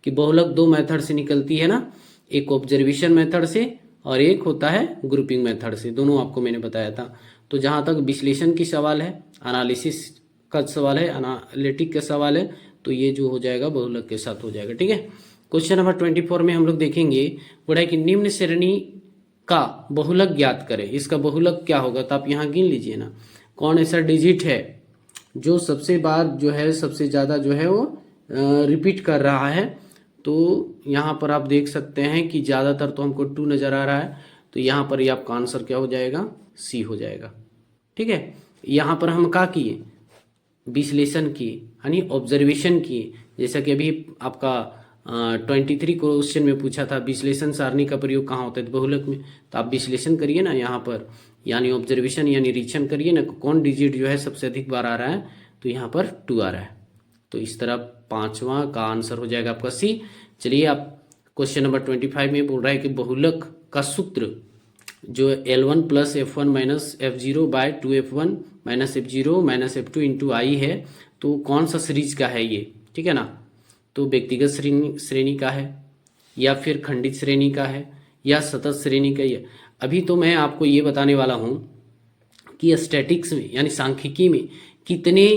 कि बहुलक 2 मेथड से निकलती है ना, एक ऑब्जर्वेशन मेथड से और एक होता है ग्रुपिंग मेथड से, दोनों आपको मैंने बताया था। तो जहाँ तक विश्लेषण की सवाल है, एनालिसिस का सवाल है, एनालिटिक का सवाल है, तो ये जो हो जाएगा बहुलक के साथ हो जाएगा, ठीक है। क्वेश्चन नंबर 24 में हम लोग देखेंगे बोला है कि निम्न श्रेणी का बहुलक ज्ञात करें। इसका बहुलक क्या होगा, तो आप यहाँ गिन लीजिए ना, कौन ऐसा डिजिट है जो सबसे बार जो है सबसे ज़्यादा जो है वो रिपीट कर रहा है। तो यहाँ पर आप देख सकते हैं कि ज़्यादातर तो हमको 2 नज़र आ रहा है, तो यहाँ पर ये आपका आंसर क्या हो जाएगा, सी हो जाएगा, ठीक है। यहाँ पर हम क्या किए, विश्लेषण किए यानी ऑब्जर्वेशन किए, जैसा कि अभी आपका 23 क्वेश्चन में पूछा था विश्लेषण सारणी का प्रयोग कहाँ होता है, बहुलक में। तो आप विश्लेषण करिए ना यहाँ पर, यानी ऑब्जर्वेशन यानी निरीक्षण करिए ना, कौन डिजिट जो है सबसे अधिक बार आ रहा है, तो यहाँ पर 2 आ रहा है। तो इस तरह 5वां का आंसर हो जाएगा आपका सी। चलिए आप क्वेश्चन नंबर 25 में बोल रहा है कि बहुलक का सूत्र जो L1 + F1 - F0/2F1 - F0 - F2 × I है, तो कौन सा सीरीज का है ये, ठीक है ना। तो व्यक्तिगत श्रेणी का है, या फिर खंडित श्रेणी का है, या सतत श्रेणी का है। अभी तो मैं आपको ये बताने वाला हूँ कि स्टैटिक्स में यानी सांख्यिकी में कितने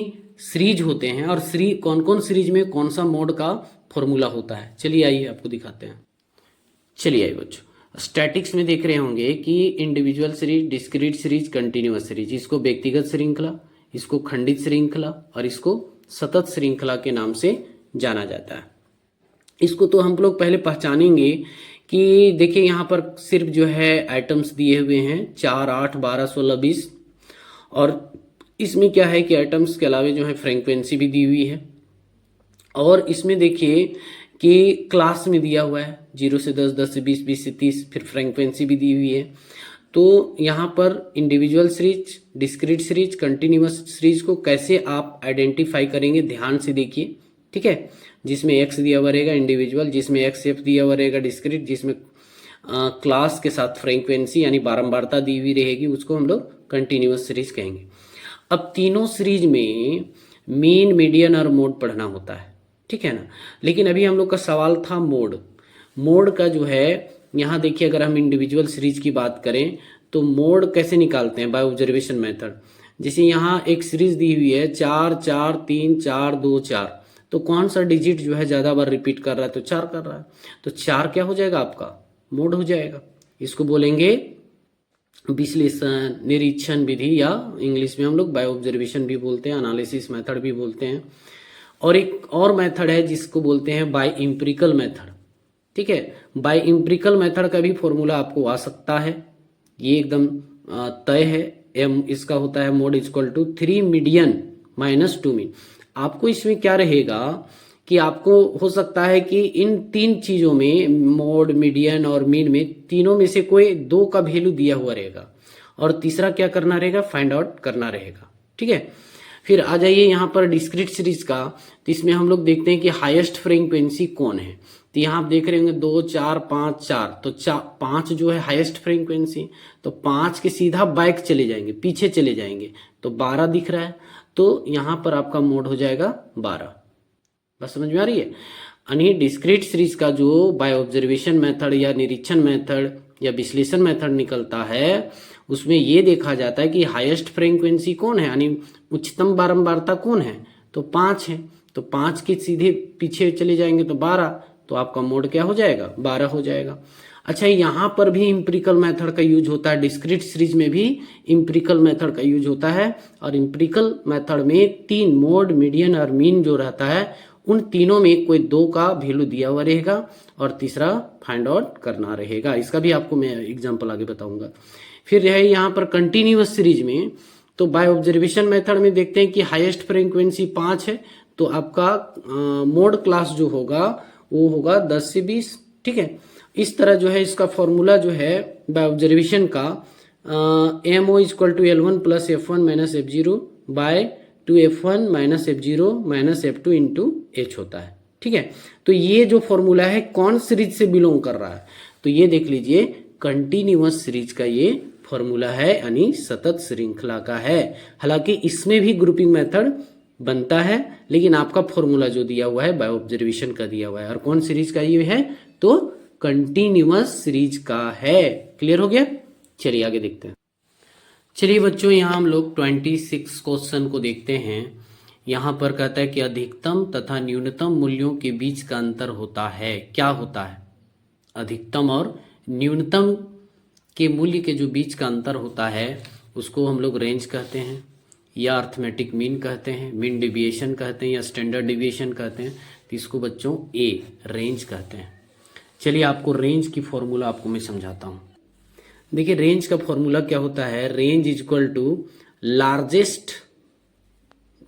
सीरीज होते हैं और कौन कौन सीरीज में कौन सा मोड का फॉर्मूला होता है। चलिए आइए आपको दिखाते हैं। चलिए आइए बच्चों, स्टैटिक्स में देख रहे होंगे कि individual series, discrete series, continuous series, इसको व्यक्तिगत श्रृंखला, इसको खंडित श्रृंखला और इसको सतत श्रृंखला के नाम से जाना जाता है। इसको तो हम लोग पहले पहचानेंगे कि देखिए यहाँ पर सिर्फ जो है आइटम्स दिए हुए हैं 4, 8, 12, 16, 20 और इसमें क्या है कि आइटम्स के अलावे जो है फ्रीक्वेंसी भी दी हुई है और इसमें देखिए कि क्लास में दिया हुआ है 0 से 10, 10 से 20, 20 से 30, फिर फ्रीक्वेंसी भी दी हुई है। तो यहाँ पर individual series, discrete series, continuous series को कैसे आप आइडेंटिफाई करेंगे ध्यान से देखिए, ठीक है। जिसमें एक्स दिया हुआ रहेगा इंडिविजुअल, जिसमें एक्स एफ दिया हुआ रहेगा डिस्क्रीट, जिसमें क्लास के साथ फ्रीक्वेंसी यानी बारंबारता दी हुई रहेगी उसको हम लोग कंटिन्यूअस सीरीज कहेंगे। अब तीनों सीरीज में मीन, मीडियन और मोड पढ़ना होता है, ठीक है ना। लेकिन अभी हम लोग का सवाल था मोड। मोड का जो है यहाँ देखिए, अगर हम इंडिविजुअल सीरीज की बात करें तो मोड कैसे निकालते हैं, बाय ऑब्जर्वेशन मेथड। जैसे यहाँ एक सीरीज दी हुई है 4, 4, 3, 4, 2, 4, तो कौन सा डिजिट जो है ज्यादा बार रिपीट कर रहा है, तो 4 कर रहा है, तो 4 क्या हो जाएगा आपका, मोड हो जाएगा। इसको बोलेंगे विश्लेषण निरीक्षण विधि या इंग्लिश में हम लोग बाय ऑब्जर्वेशन भी बोलते हैं, एनालिसिस मेथड भी बोलते हैं। और एक और मेथड है जिसको बोलते हैं बाय एम्पिरिकल मेथड, ठीक है। बाय एम्पिरिकल मेथड का भी फॉर्मूला आपको आ सकता है, ये एकदम तय है। एम इसका होता है mode equal to 3 median minus 2 mean. आपको इसमें क्या रहेगा कि आपको हो सकता है कि इन तीन चीजों में, मोड, मीडियन और मीन में, तीनों में से कोई 2 का वैल्यू दिया हुआ रहेगा और तीसरा क्या करना रहेगा, फाइंड आउट करना रहेगा, ठीक है। फिर आ जाइए यहाँ पर डिस्क्रीट सीरीज का, तो इसमें हम लोग देखते हैं कि हाईएस्ट फ्रीक्वेंसी कौन है। तो यहाँ आप देख रहे होंगे 2, 4, 5, 4, तो 5 जो है हाईएस्ट फ्रीक्वेंसी, तो 5 के सीधा बैक चले जाएंगे, पीछे चले जाएंगे, तो 12 दिख रहा है, तो यहाँ पर आपका मोड हो जाएगा 12। बस समझ में आ रही है। यानी डिस्क्रीट सीरीज का जो बाय ऑब्जर्वेशन मेथड या निरीक्षण मेथड या विश्लेषण मेथड निकलता है, उसमें ये देखा जाता है कि हाईएस्ट फ्रीक्वेंसी कौन है, यानी उच्चतम बारंबारता कौन है, तो 5 है, तो 5 के सीधे पीछे चले जाएंगे तो 12, तो आपका मोड क्या हो जाएगा, 12 हो जाएगा। अच्छा, यहाँ पर भी इम्पिरिकल मेथड का यूज होता है, डिस्क्रीट सीरीज में भी इम्पिरिकल मेथड का यूज होता है। और इम्पिरिकल मेथड में 3 मोड, मीडियन और मीन जो रहता है, उन तीनों में कोई 2 का वैल्यू दिया हुआ रहेगा और तीसरा फाइंड आउट करना रहेगा। इसका भी आपको मैं एग्जांपल आगे बताऊंगा। फिर है यहाँ पर कंटिन्यूअस सीरीज में, तो बाय ऑब्जर्वेशन मेथड में देखते हैं कि हाईएस्ट फ्रीक्वेंसी 5 है, तो आपका मोड क्लास जो होगा वो होगा 10 से 20, ठीक है। इस तरह जो है इसका फॉर्मूला जो है बाय ऑब्जर्वेशन का MO equal to L1 plus F1 minus F0 by 2F1 minus F0 minus F2 into H होता है, ठीक है। तो ये जो फॉर्मूला है कौन सीरीज से बिलोंग कर रहा है, तो ये देख लीजिए कंटिन्यूअस सीरीज का ये फॉर्मूला है, यानी सतत श्रृंखला का है। हालांकि इसमें भी ग्रुपिंग मेथड बनता है, लेकिन आपका फॉर्मूला जो दिया हुआ है बाय ऑब्जर्वेशन का दिया हुआ है। और कौन सीरीज का ये है, तो कंटिन्यूअस सीरीज का है। क्लियर हो गया, चलिए आगे देखते हैं। चलिए बच्चों, यहाँ हम लोग 26 क्वेश्चन को देखते हैं। यहाँ पर कहता है कि अधिकतम तथा न्यूनतम मूल्यों के बीच का अंतर होता है। क्या होता है, अधिकतम और न्यूनतम के मूल्य के जो बीच का अंतर होता है उसको हम लोग रेंज कहते हैं, या अर्थमेटिक मीन कहते हैं, मीन डिविएशन कहते हैं, या स्टैंडर्ड डिविएशन कहते हैं। तो इसको बच्चों ए रेंज कहते हैं। चलिए आपको रेंज की फॉर्मूला आपको मैं समझाता हूँ। देखिए रेंज का फॉर्मूला क्या होता है, range is equal to largest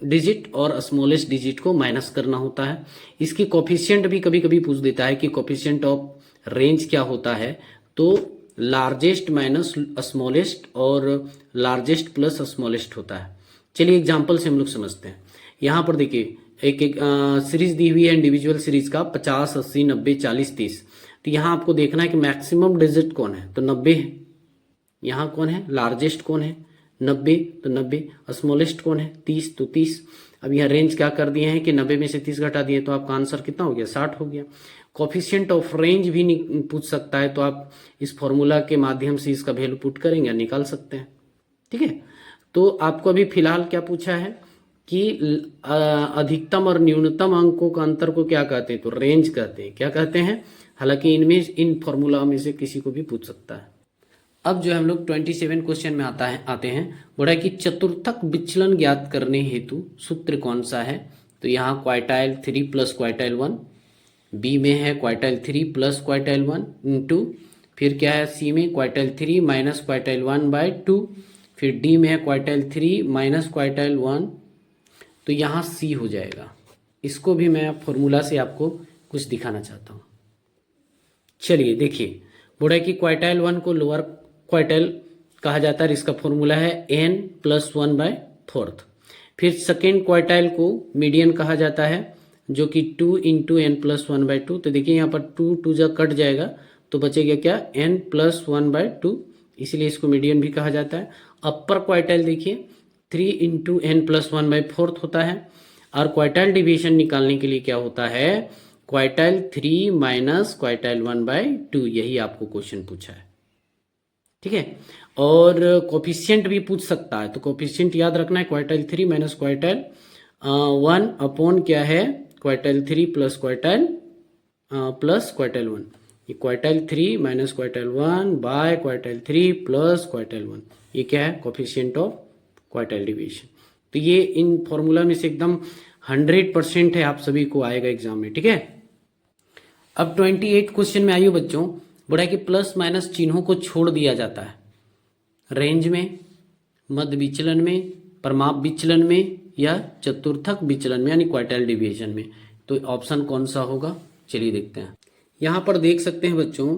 digit और स्मॉलेस्ट डिजिट को माइनस करना होता है। इसकी कोफिशिएंट भी कभी कभी पूछ देता है कि कोफिशिएंट ऑफ रेंज क्या होता है, तो लार्जेस्ट माइनस स्मॉलेस्ट और लार्जेस्ट प्लस स्मॉलेस्ट होता है। चलिए एग्जांपल से हम लोग समझते हैं। यहाँ पर देखिए एक सीरीज दी हुई है इंडिविजुअल सीरीज का 50, 80, 90, 40, 30। तो यहाँ आपको देखना है कि मैक्सिमम डिजिट कौन है, तो 90 है। यहाँ कौन है, लार्जेस्ट कौन है, 90, तो 90। स्मॉलेस्ट कौन है, 30, तो 30। अब यहाँ रेंज क्या कर दिए हैं कि 90 में से 30 घटा दिए, तो आपका आंसर कितना हो गया, 60 हो गया। कोफिशिएंट ऑफ रेंज भी पूछ सकता है, तो आप इस फॉर्मूला के माध्यम से इसका वैल्यू पुट करेंगे, निकाल सकते हैं, ठीक है। तो आपको अभी फिलहाल क्या पूछा है कि अधिकतम और न्यूनतम अंकों का अंतर को क्या कहते हैं, तो रेंज कहते हैं। क्या कहते हैं, हालांकि इनमें इन फॉर्मूला में से किसी को भी पूछ सकता है। अब जो है हम लोग 27 क्वेश्चन में आते हैं। बोला कि चतुर्थक विचलन ज्ञात करने हेतु सूत्र कौन सा है। तो यहाँ क्वार्टाइल 3 प्लस क्वार्टाइल 1, बी में है क्वार्टाइल 3 प्लस क्वार्टाइल 1 इंटू, फिर क्या है सी में क्वार्टाइल 3 माइनस क्वार्टाइल 1/2, फिर डी में है क्वार्टाइल 3 माइनस क्वार्टाइल 1। तो यहाँ सी हो जाएगा। इसको भी मैं फॉर्मूला से आपको कुछ दिखाना चाहता हूँ। चलिए देखिए, बोला कि क्वार्टाइल 1 को लोअर क्वार्टाइल कहा जाता है, इसका फॉर्मूला है n+1/4। फिर सेकेंड क्वार्टाइल को मीडियन कहा जाता है, जो कि 2 × n+1/2। तो देखिए यहाँ पर 2 2 जा कट जाएगा तो बचेगा क्या, n+1/2, इसलिए इसको मीडियन भी कहा जाता है। अपर क्वार्टाइल देखिए 3 × n+1/4 होता है। और क्वार्टाइल डिवीजन निकालने के लिए क्या होता है, क्वार्टाइल 3 माइनस क्वार्टाइल 1/2। यही आपको क्वेश्चन पूछा है, ठीक है। और कोफिशिएंट भी पूछ सकता है, तो कोफिशिएंट याद रखना है, क्वार्टाइल 3 माइनस क्वार्टाइल 1 अपॉन क्या है, क्वार्टाइल 3 प्लस क्वार्टाइल 1। ये quartile 3 minus quartile 1 by quartile 3 plus quartile 1, ये क्या है, कोफिशिएंट ऑफ क्वार्टाइल डिवीजन। तो ये इन फॉर्मूला में से एकदम 100% है, आप सभी को आएगा एग्जाम में, ठीक है। अब 28 क्वेश्चन में आइए बच्चों। बोला कि प्लस माइनस चिन्हों को छोड़ दिया जाता है रेंज में, मध्य विचलन में, परमाप विचलन में या चतुर्थक विचलन में यानी क्वार्टाइल डिवीजन में। तो ऑप्शन कौन सा होगा, चलिए देखते हैं। यहाँ पर देख सकते हैं बच्चों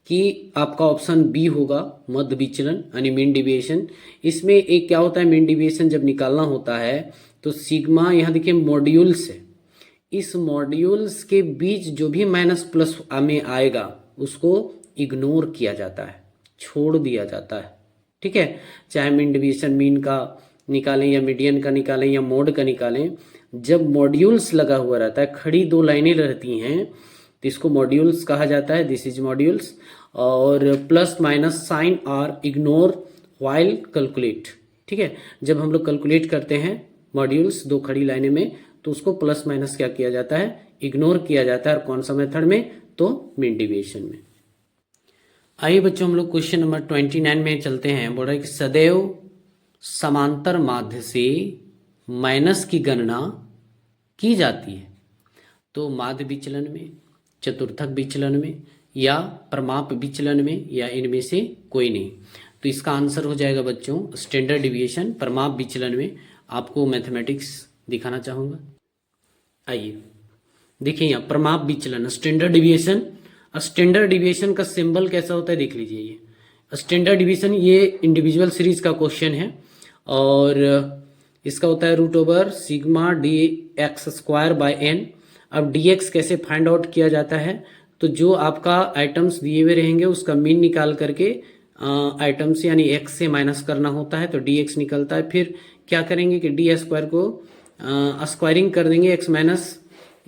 कि आपका ऑप्शन बी होगा, मध्य विचलन यानी मीन डिविएशन। इसमें एक क्या होता है, मीन डिविएशन जब निकालना होता है तो सिग्मा, यहाँ देखिए मॉड्यूल्स है, इस मॉड्यूल्स के बीच जो भी माइनस प्लस में आएगा उसको इग्नोर किया जाता है, छोड़ दिया जाता है, ठीक है। चाहे मीन डिवीजन मीन का निकालें या मीडियन का निकालें या मोड का निकालें, जब मॉड्यूल्स लगा हुआ रहता है, खड़ी दो लाइनें रहती हैं, तो इसको मॉड्यूल्स कहा जाता है, दिस इज मॉड्यूल्स। और plus minus sign are ignore while calculate, ठीक है। जब हम लोग कैलकुलेट करते हैं मॉड्यूल्स दो खड़ी लाइनें में, तो उसको प्लस माइनस क्या किया जाता है, इग्नोर किया जाता है। और कौन सा मेथड में, तो मीन डिविएशन में। आइए बच्चों हम लोग क्वेश्चन नंबर 29 में चलते हैं। बोल रहा है कि सदैव समांतर माध्य से माइनस की गणना की जाती है, तो माध्य विचलन में, चतुर्थक विचलन में या परमाप विचलन में, या इनमें से कोई नहीं। तो इसका आंसर हो जाएगा बच्चों स्टैंडर्ड डिविएशन, परमाप विचलन में। आपको मैथमेटिक्स दिखाना चाहूँगा। आइए देखिए यहाँ परमाप विचलन, स्टैंडर्ड डिविएशन। स्टैंडर्ड डिविएशन का सिंबल कैसा होता है देख लीजिए। ये स्टैंडर्ड डिविएशन, ये इंडिविजुअल सीरीज का क्वेश्चन है और इसका होता है √σ dx²/n। अब dx कैसे फाइंड आउट किया जाता है, तो जो आपका आइटम्स दिए हुए रहेंगे उसका मीन निकाल करके आइटम्स यानी x से माइनस करना होता है, तो dx निकलता है। फिर क्या करेंगे कि d² को स्क्वायरिंग कर देंगे, x माइनस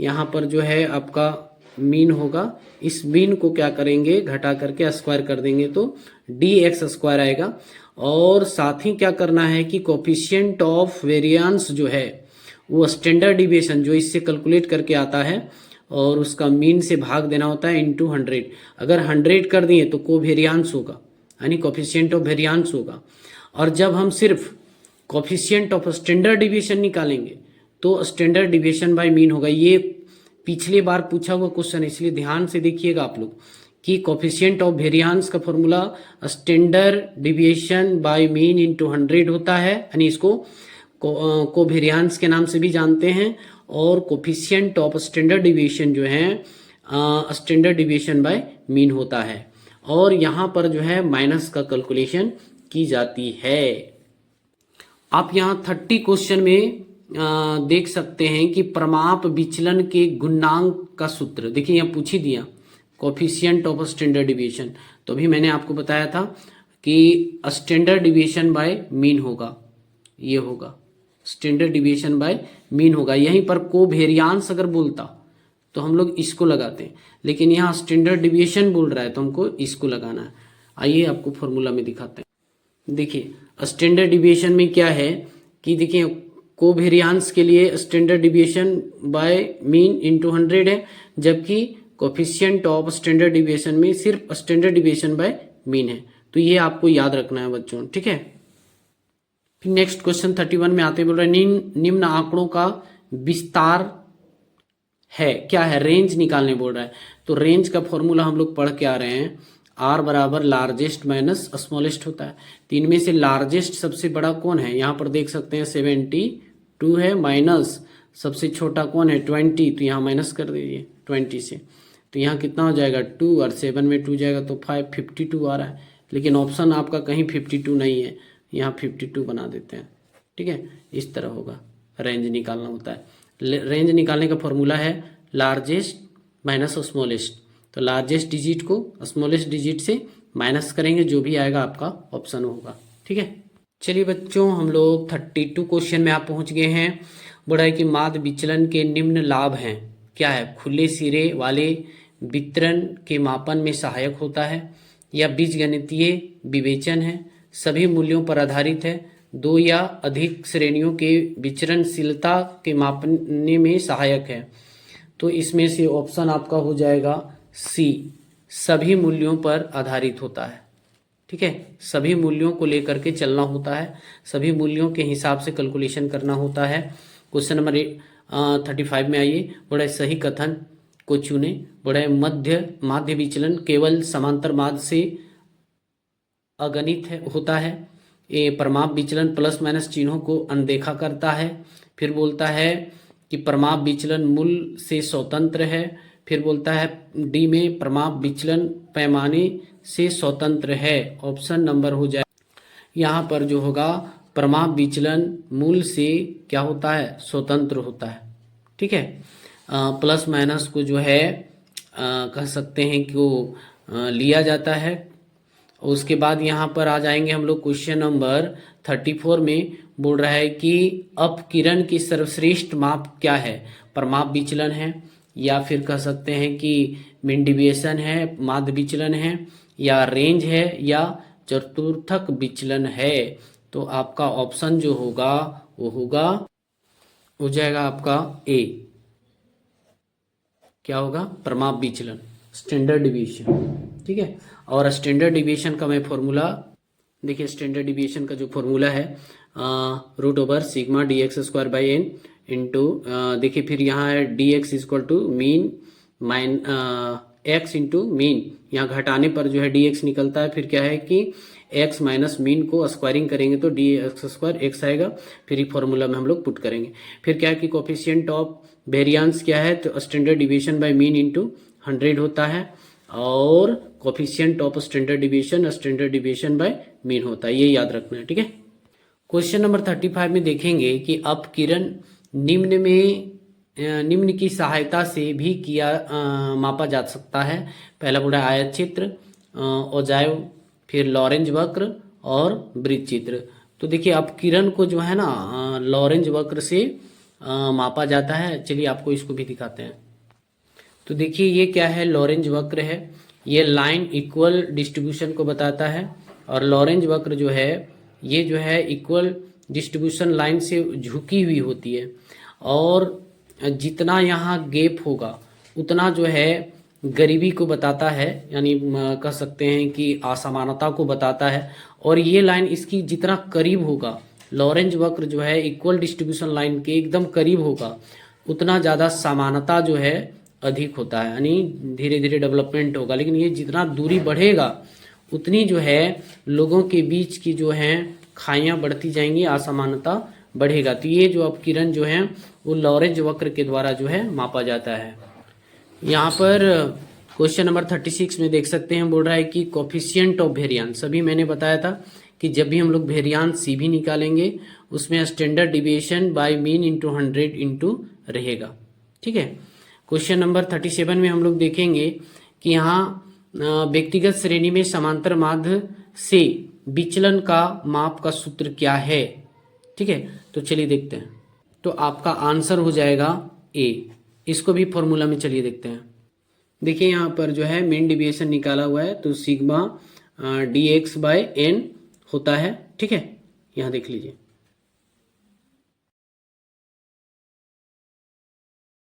यहाँ पर जो है आपका मीन होगा, इस मीन को क्या करेंगे घटा करके स्क्वायर कर देंगे तो dx² आएगा। और साथ ही क्या करना है कि कोफिशिएंट ऑफ वेरिएंस जो है वो स्टैंडर्ड डिविएशन जो इससे कैलकुलेट करके आता है और उसका मीन से भाग देना होता है × 100। अगर 100 कर दिए तो कोवेरिएंस होगा यानी कोफिशिएंट ऑफ वेरिएंस होगा। और जब हम सिर्फ कोफिशिएंट ऑफ स्टैंडर्ड डिविएशन निकालेंगे तो स्टैंडर्ड डिविएशन बाय मीन होगा। ये पिछली बार पूछा हुआ क्वेश्चन, इसलिए ध्यान से देखिएगा आप लोग कि कोफिशिएंट ऑफ वेरिएंस का formula standard deviation by mean × 100 होता है, यानी इसको कोवेरिएंस के नाम से भी जानते हैं। और कोफिशिएंट ऑफ स्टैंडर्ड डिविएशन जो है स्टैंडर्ड डिविएशन बाय मीन होता है। और यहाँ पर जो है माइनस का कैलकुलेशन की जाती है। आप यहाँ 30 क्वेश्चन में देख सकते हैं कि परमाप विचलन के गुणांक का सूत्र देखिए यहाँ पूछ ही दिया, कोफिशिएंट ऑफ स्टैंडर्ड डिविएशन। तो अभी मैंने आपको बताया था कि स्टैंडर्ड डिविएशन बाय मीन होगा, ये होगा स्टैंडर्ड डिविएशन बाय मीन होगा। यहीं पर कोवेरिएंस अगर बोलता तो हम लोग इसको लगाते हैं, लेकिन यहाँ स्टैंडर्ड डिविएशन बोल रहा है तो हमको इसको लगाना है। आइए आपको फॉर्मूला में दिखाते हैं। देखिए स्टैंडर्ड डिविएशन में क्या है कि देखिए कोवेरिएंस के लिए स्टैंडर्ड डिविएशन बाय मीन × 100 है, जबकि कोफिशिएंट ऑफ स्टैंडर्ड डिविएशन में सिर्फ स्टैंडर्ड डिविएशन बाय मीन है। तो ये आपको याद रखना है बच्चों, ठीक है। फिर नेक्स्ट क्वेश्चन 31 में आते बोल रहे हैं निम्न आंकड़ों का विस्तार है, क्या है, रेंज निकालने बोल रहा है। तो रेंज का फॉर्मूला हम लोग पढ़ के आ रहे हैं, आर बराबर लार्जेस्ट माइनस स्मॉलेस्ट होता है। तो इनमें से लार्जेस्ट सबसे बड़ा कौन है, यहाँ पर देख सकते हैं 72 है, माइनस सबसे छोटा कौन है 20, तो यहाँ माइनस कर दीजिए 20 से। तो यहाँ कितना हो जाएगा 2 और 7 में 2 जाएगा तो 52 आ रहा है। लेकिन ऑप्शन आपका कहीं 52 नहीं है, यहाँ 52 बना देते हैं, ठीक है। इस तरह होगा, रेंज निकालना होता है। रेंज निकालने का फॉर्मूला है लार्जेस्ट माइनस स्मॉलेस्ट। तो लार्जेस्ट डिजिट को स्मॉलेस्ट डिजिट से माइनस करेंगे, जो भी आएगा आपका ऑप्शन होगा, ठीक है। चलिए बच्चों, हम लोग 32 क्वेश्चन में आप पहुंच गए हैं। बोला है कि माध्य विचलन के निम्न लाभ हैं, क्या है, खुले सिरे वाले वितरण के मापन में सहायक होता है, या बीजगणितीय विवेचन है, सभी मूल्यों पर आधारित है, 2 या अधिक श्रेणियों के विचरणशीलता के मापने में सहायक है। तो इसमें से ऑप्शन आपका हो जाएगा सी, सभी मूल्यों पर आधारित होता है, ठीक है। सभी मूल्यों को लेकर के चलना होता है, सभी मूल्यों के हिसाब से कैलकुलेशन करना होता है। क्वेश्चन नंबर 35 में आइए, बड़ा सही कथन को चुने। बड़ा माध्य विचलन केवल समांतर माध्य से अगणित होता है। ये परमाप विचलन प्लस माइनस चिन्हों को अनदेखा करता है। फिर बोलता है कि परमाप विचलन मूल से स्वतंत्र है। फिर बोलता है डी में परमाप विचलन पैमाने से स्वतंत्र है। ऑप्शन नंबर हो जाए यहाँ पर जो होगा, परमाप विचलन मूल से क्या होता है, स्वतंत्र होता है, ठीक है। प्लस माइनस को जो है कह सकते हैं कि वो लिया जाता है। उसके बाद यहाँ पर आ जाएंगे हम लोग क्वेश्चन नंबर 34 में। बोल रहा है कि अपकिरण की सर्वश्रेष्ठ माप क्या है, परमाप विचलन है, या फिर कह सकते हैं कि मीन डिविएशन है, माध्य विचलन है, या रेंज है, या चतुर्थक विचलन है। तो आपका ऑप्शन जो होगा वो हो जाएगा आपका ए, क्या होगा, परमाप विचलन, स्टैंडर्ड डिविएशन, ठीक है। और स्टैंडर्ड डिविएशन का मैं फॉर्मूला देखिए, स्टैंडर्ड डिविएशन का जो फॉर्मूला है √σ dx² बाई n इंटू देखिए, फिर यहाँ है dx equal to mean minus x into mean. यहाँ घटाने पर जो है dx निकलता है। फिर क्या है कि x माइनस मीन को स्क्वायरिंग करेंगे तो dx² x आएगा। फिर ये फॉर्मूला में हम लोग पुट करेंगे। फिर क्या है कि कोफिशिएंट ऑफ वेरिएंस क्या है, तो standard deviation by mean into 100 होता है। और coefficient of standard deviation by mean होता है, ये याद रखना है, ठीक है। क्वेश्चन नंबर 35 में देखेंगे कि अपकिरण निम्न की सहायता से भी मापा जा सकता है। पहला बोला आयत चित्र, ओजाइव, फिर लॉरेंज वक्र और वृत्त चित्र। तो देखिए अपकिरण को जो है ना लॉरेंज वक्र से मापा जाता है। चलिए आपको इसको भी दिखाते हैं। तो देखिए ये क्या है, लॉरेंज वक्र है। ये लाइन इक्वल डिस्ट्रीब्यूशन को बताता है। और लॉरेंज वक्र जो है ये जो है इक्वल डिस्ट्रीब्यूशन लाइन से झुकी हुई होती है। और जितना यहाँ गैप होगा उतना जो है गरीबी को बताता है, यानी कह सकते हैं कि असमानता को बताता है। और ये लाइन इसकी जितना करीब होगा, लॉरेंज वक्र जो है इक्वल डिस्ट्रीब्यूशन लाइन के एकदम करीब होगा, उतना ज़्यादा समानता जो है अधिक होता है, यानी धीरे धीरे डेवलपमेंट होगा। लेकिन ये जितना दूरी बढ़ेगा उतनी जो है लोगों के बीच की जो है खाइयाँ बढ़ती जाएंगी, असमानता बढ़ेगा। तो ये जो अपकिरण जो है वो लॉरेंज वक्र के द्वारा जो है मापा जाता है। यहाँ पर क्वेश्चन नंबर 36 में देख सकते हैं, बोल रहा है कि कोफिशिएंट ऑफ वेरिएंस। अभी मैंने बताया था कि जब भी हम लोग वेरिएंस सी भी निकालेंगे उसमें standard deviation by mean into 100 into रहेगा, ठीक है। क्वेश्चन नंबर 37 में हम लोग देखेंगे कि यहाँ व्यक्तिगत श्रेणी में समांतर माध्य से विचलन का माप का सूत्र क्या है, ठीक है। तो चलिए देखते हैं। तो आपका आंसर हो जाएगा ए। इसको भी फॉर्मूला में चलिए देखते हैं। देखिए यहाँ पर जो है मीन डिविएशन निकाला हुआ है, तो सिग्मा dx बाय n होता है, ठीक है। यहाँ देख लीजिए।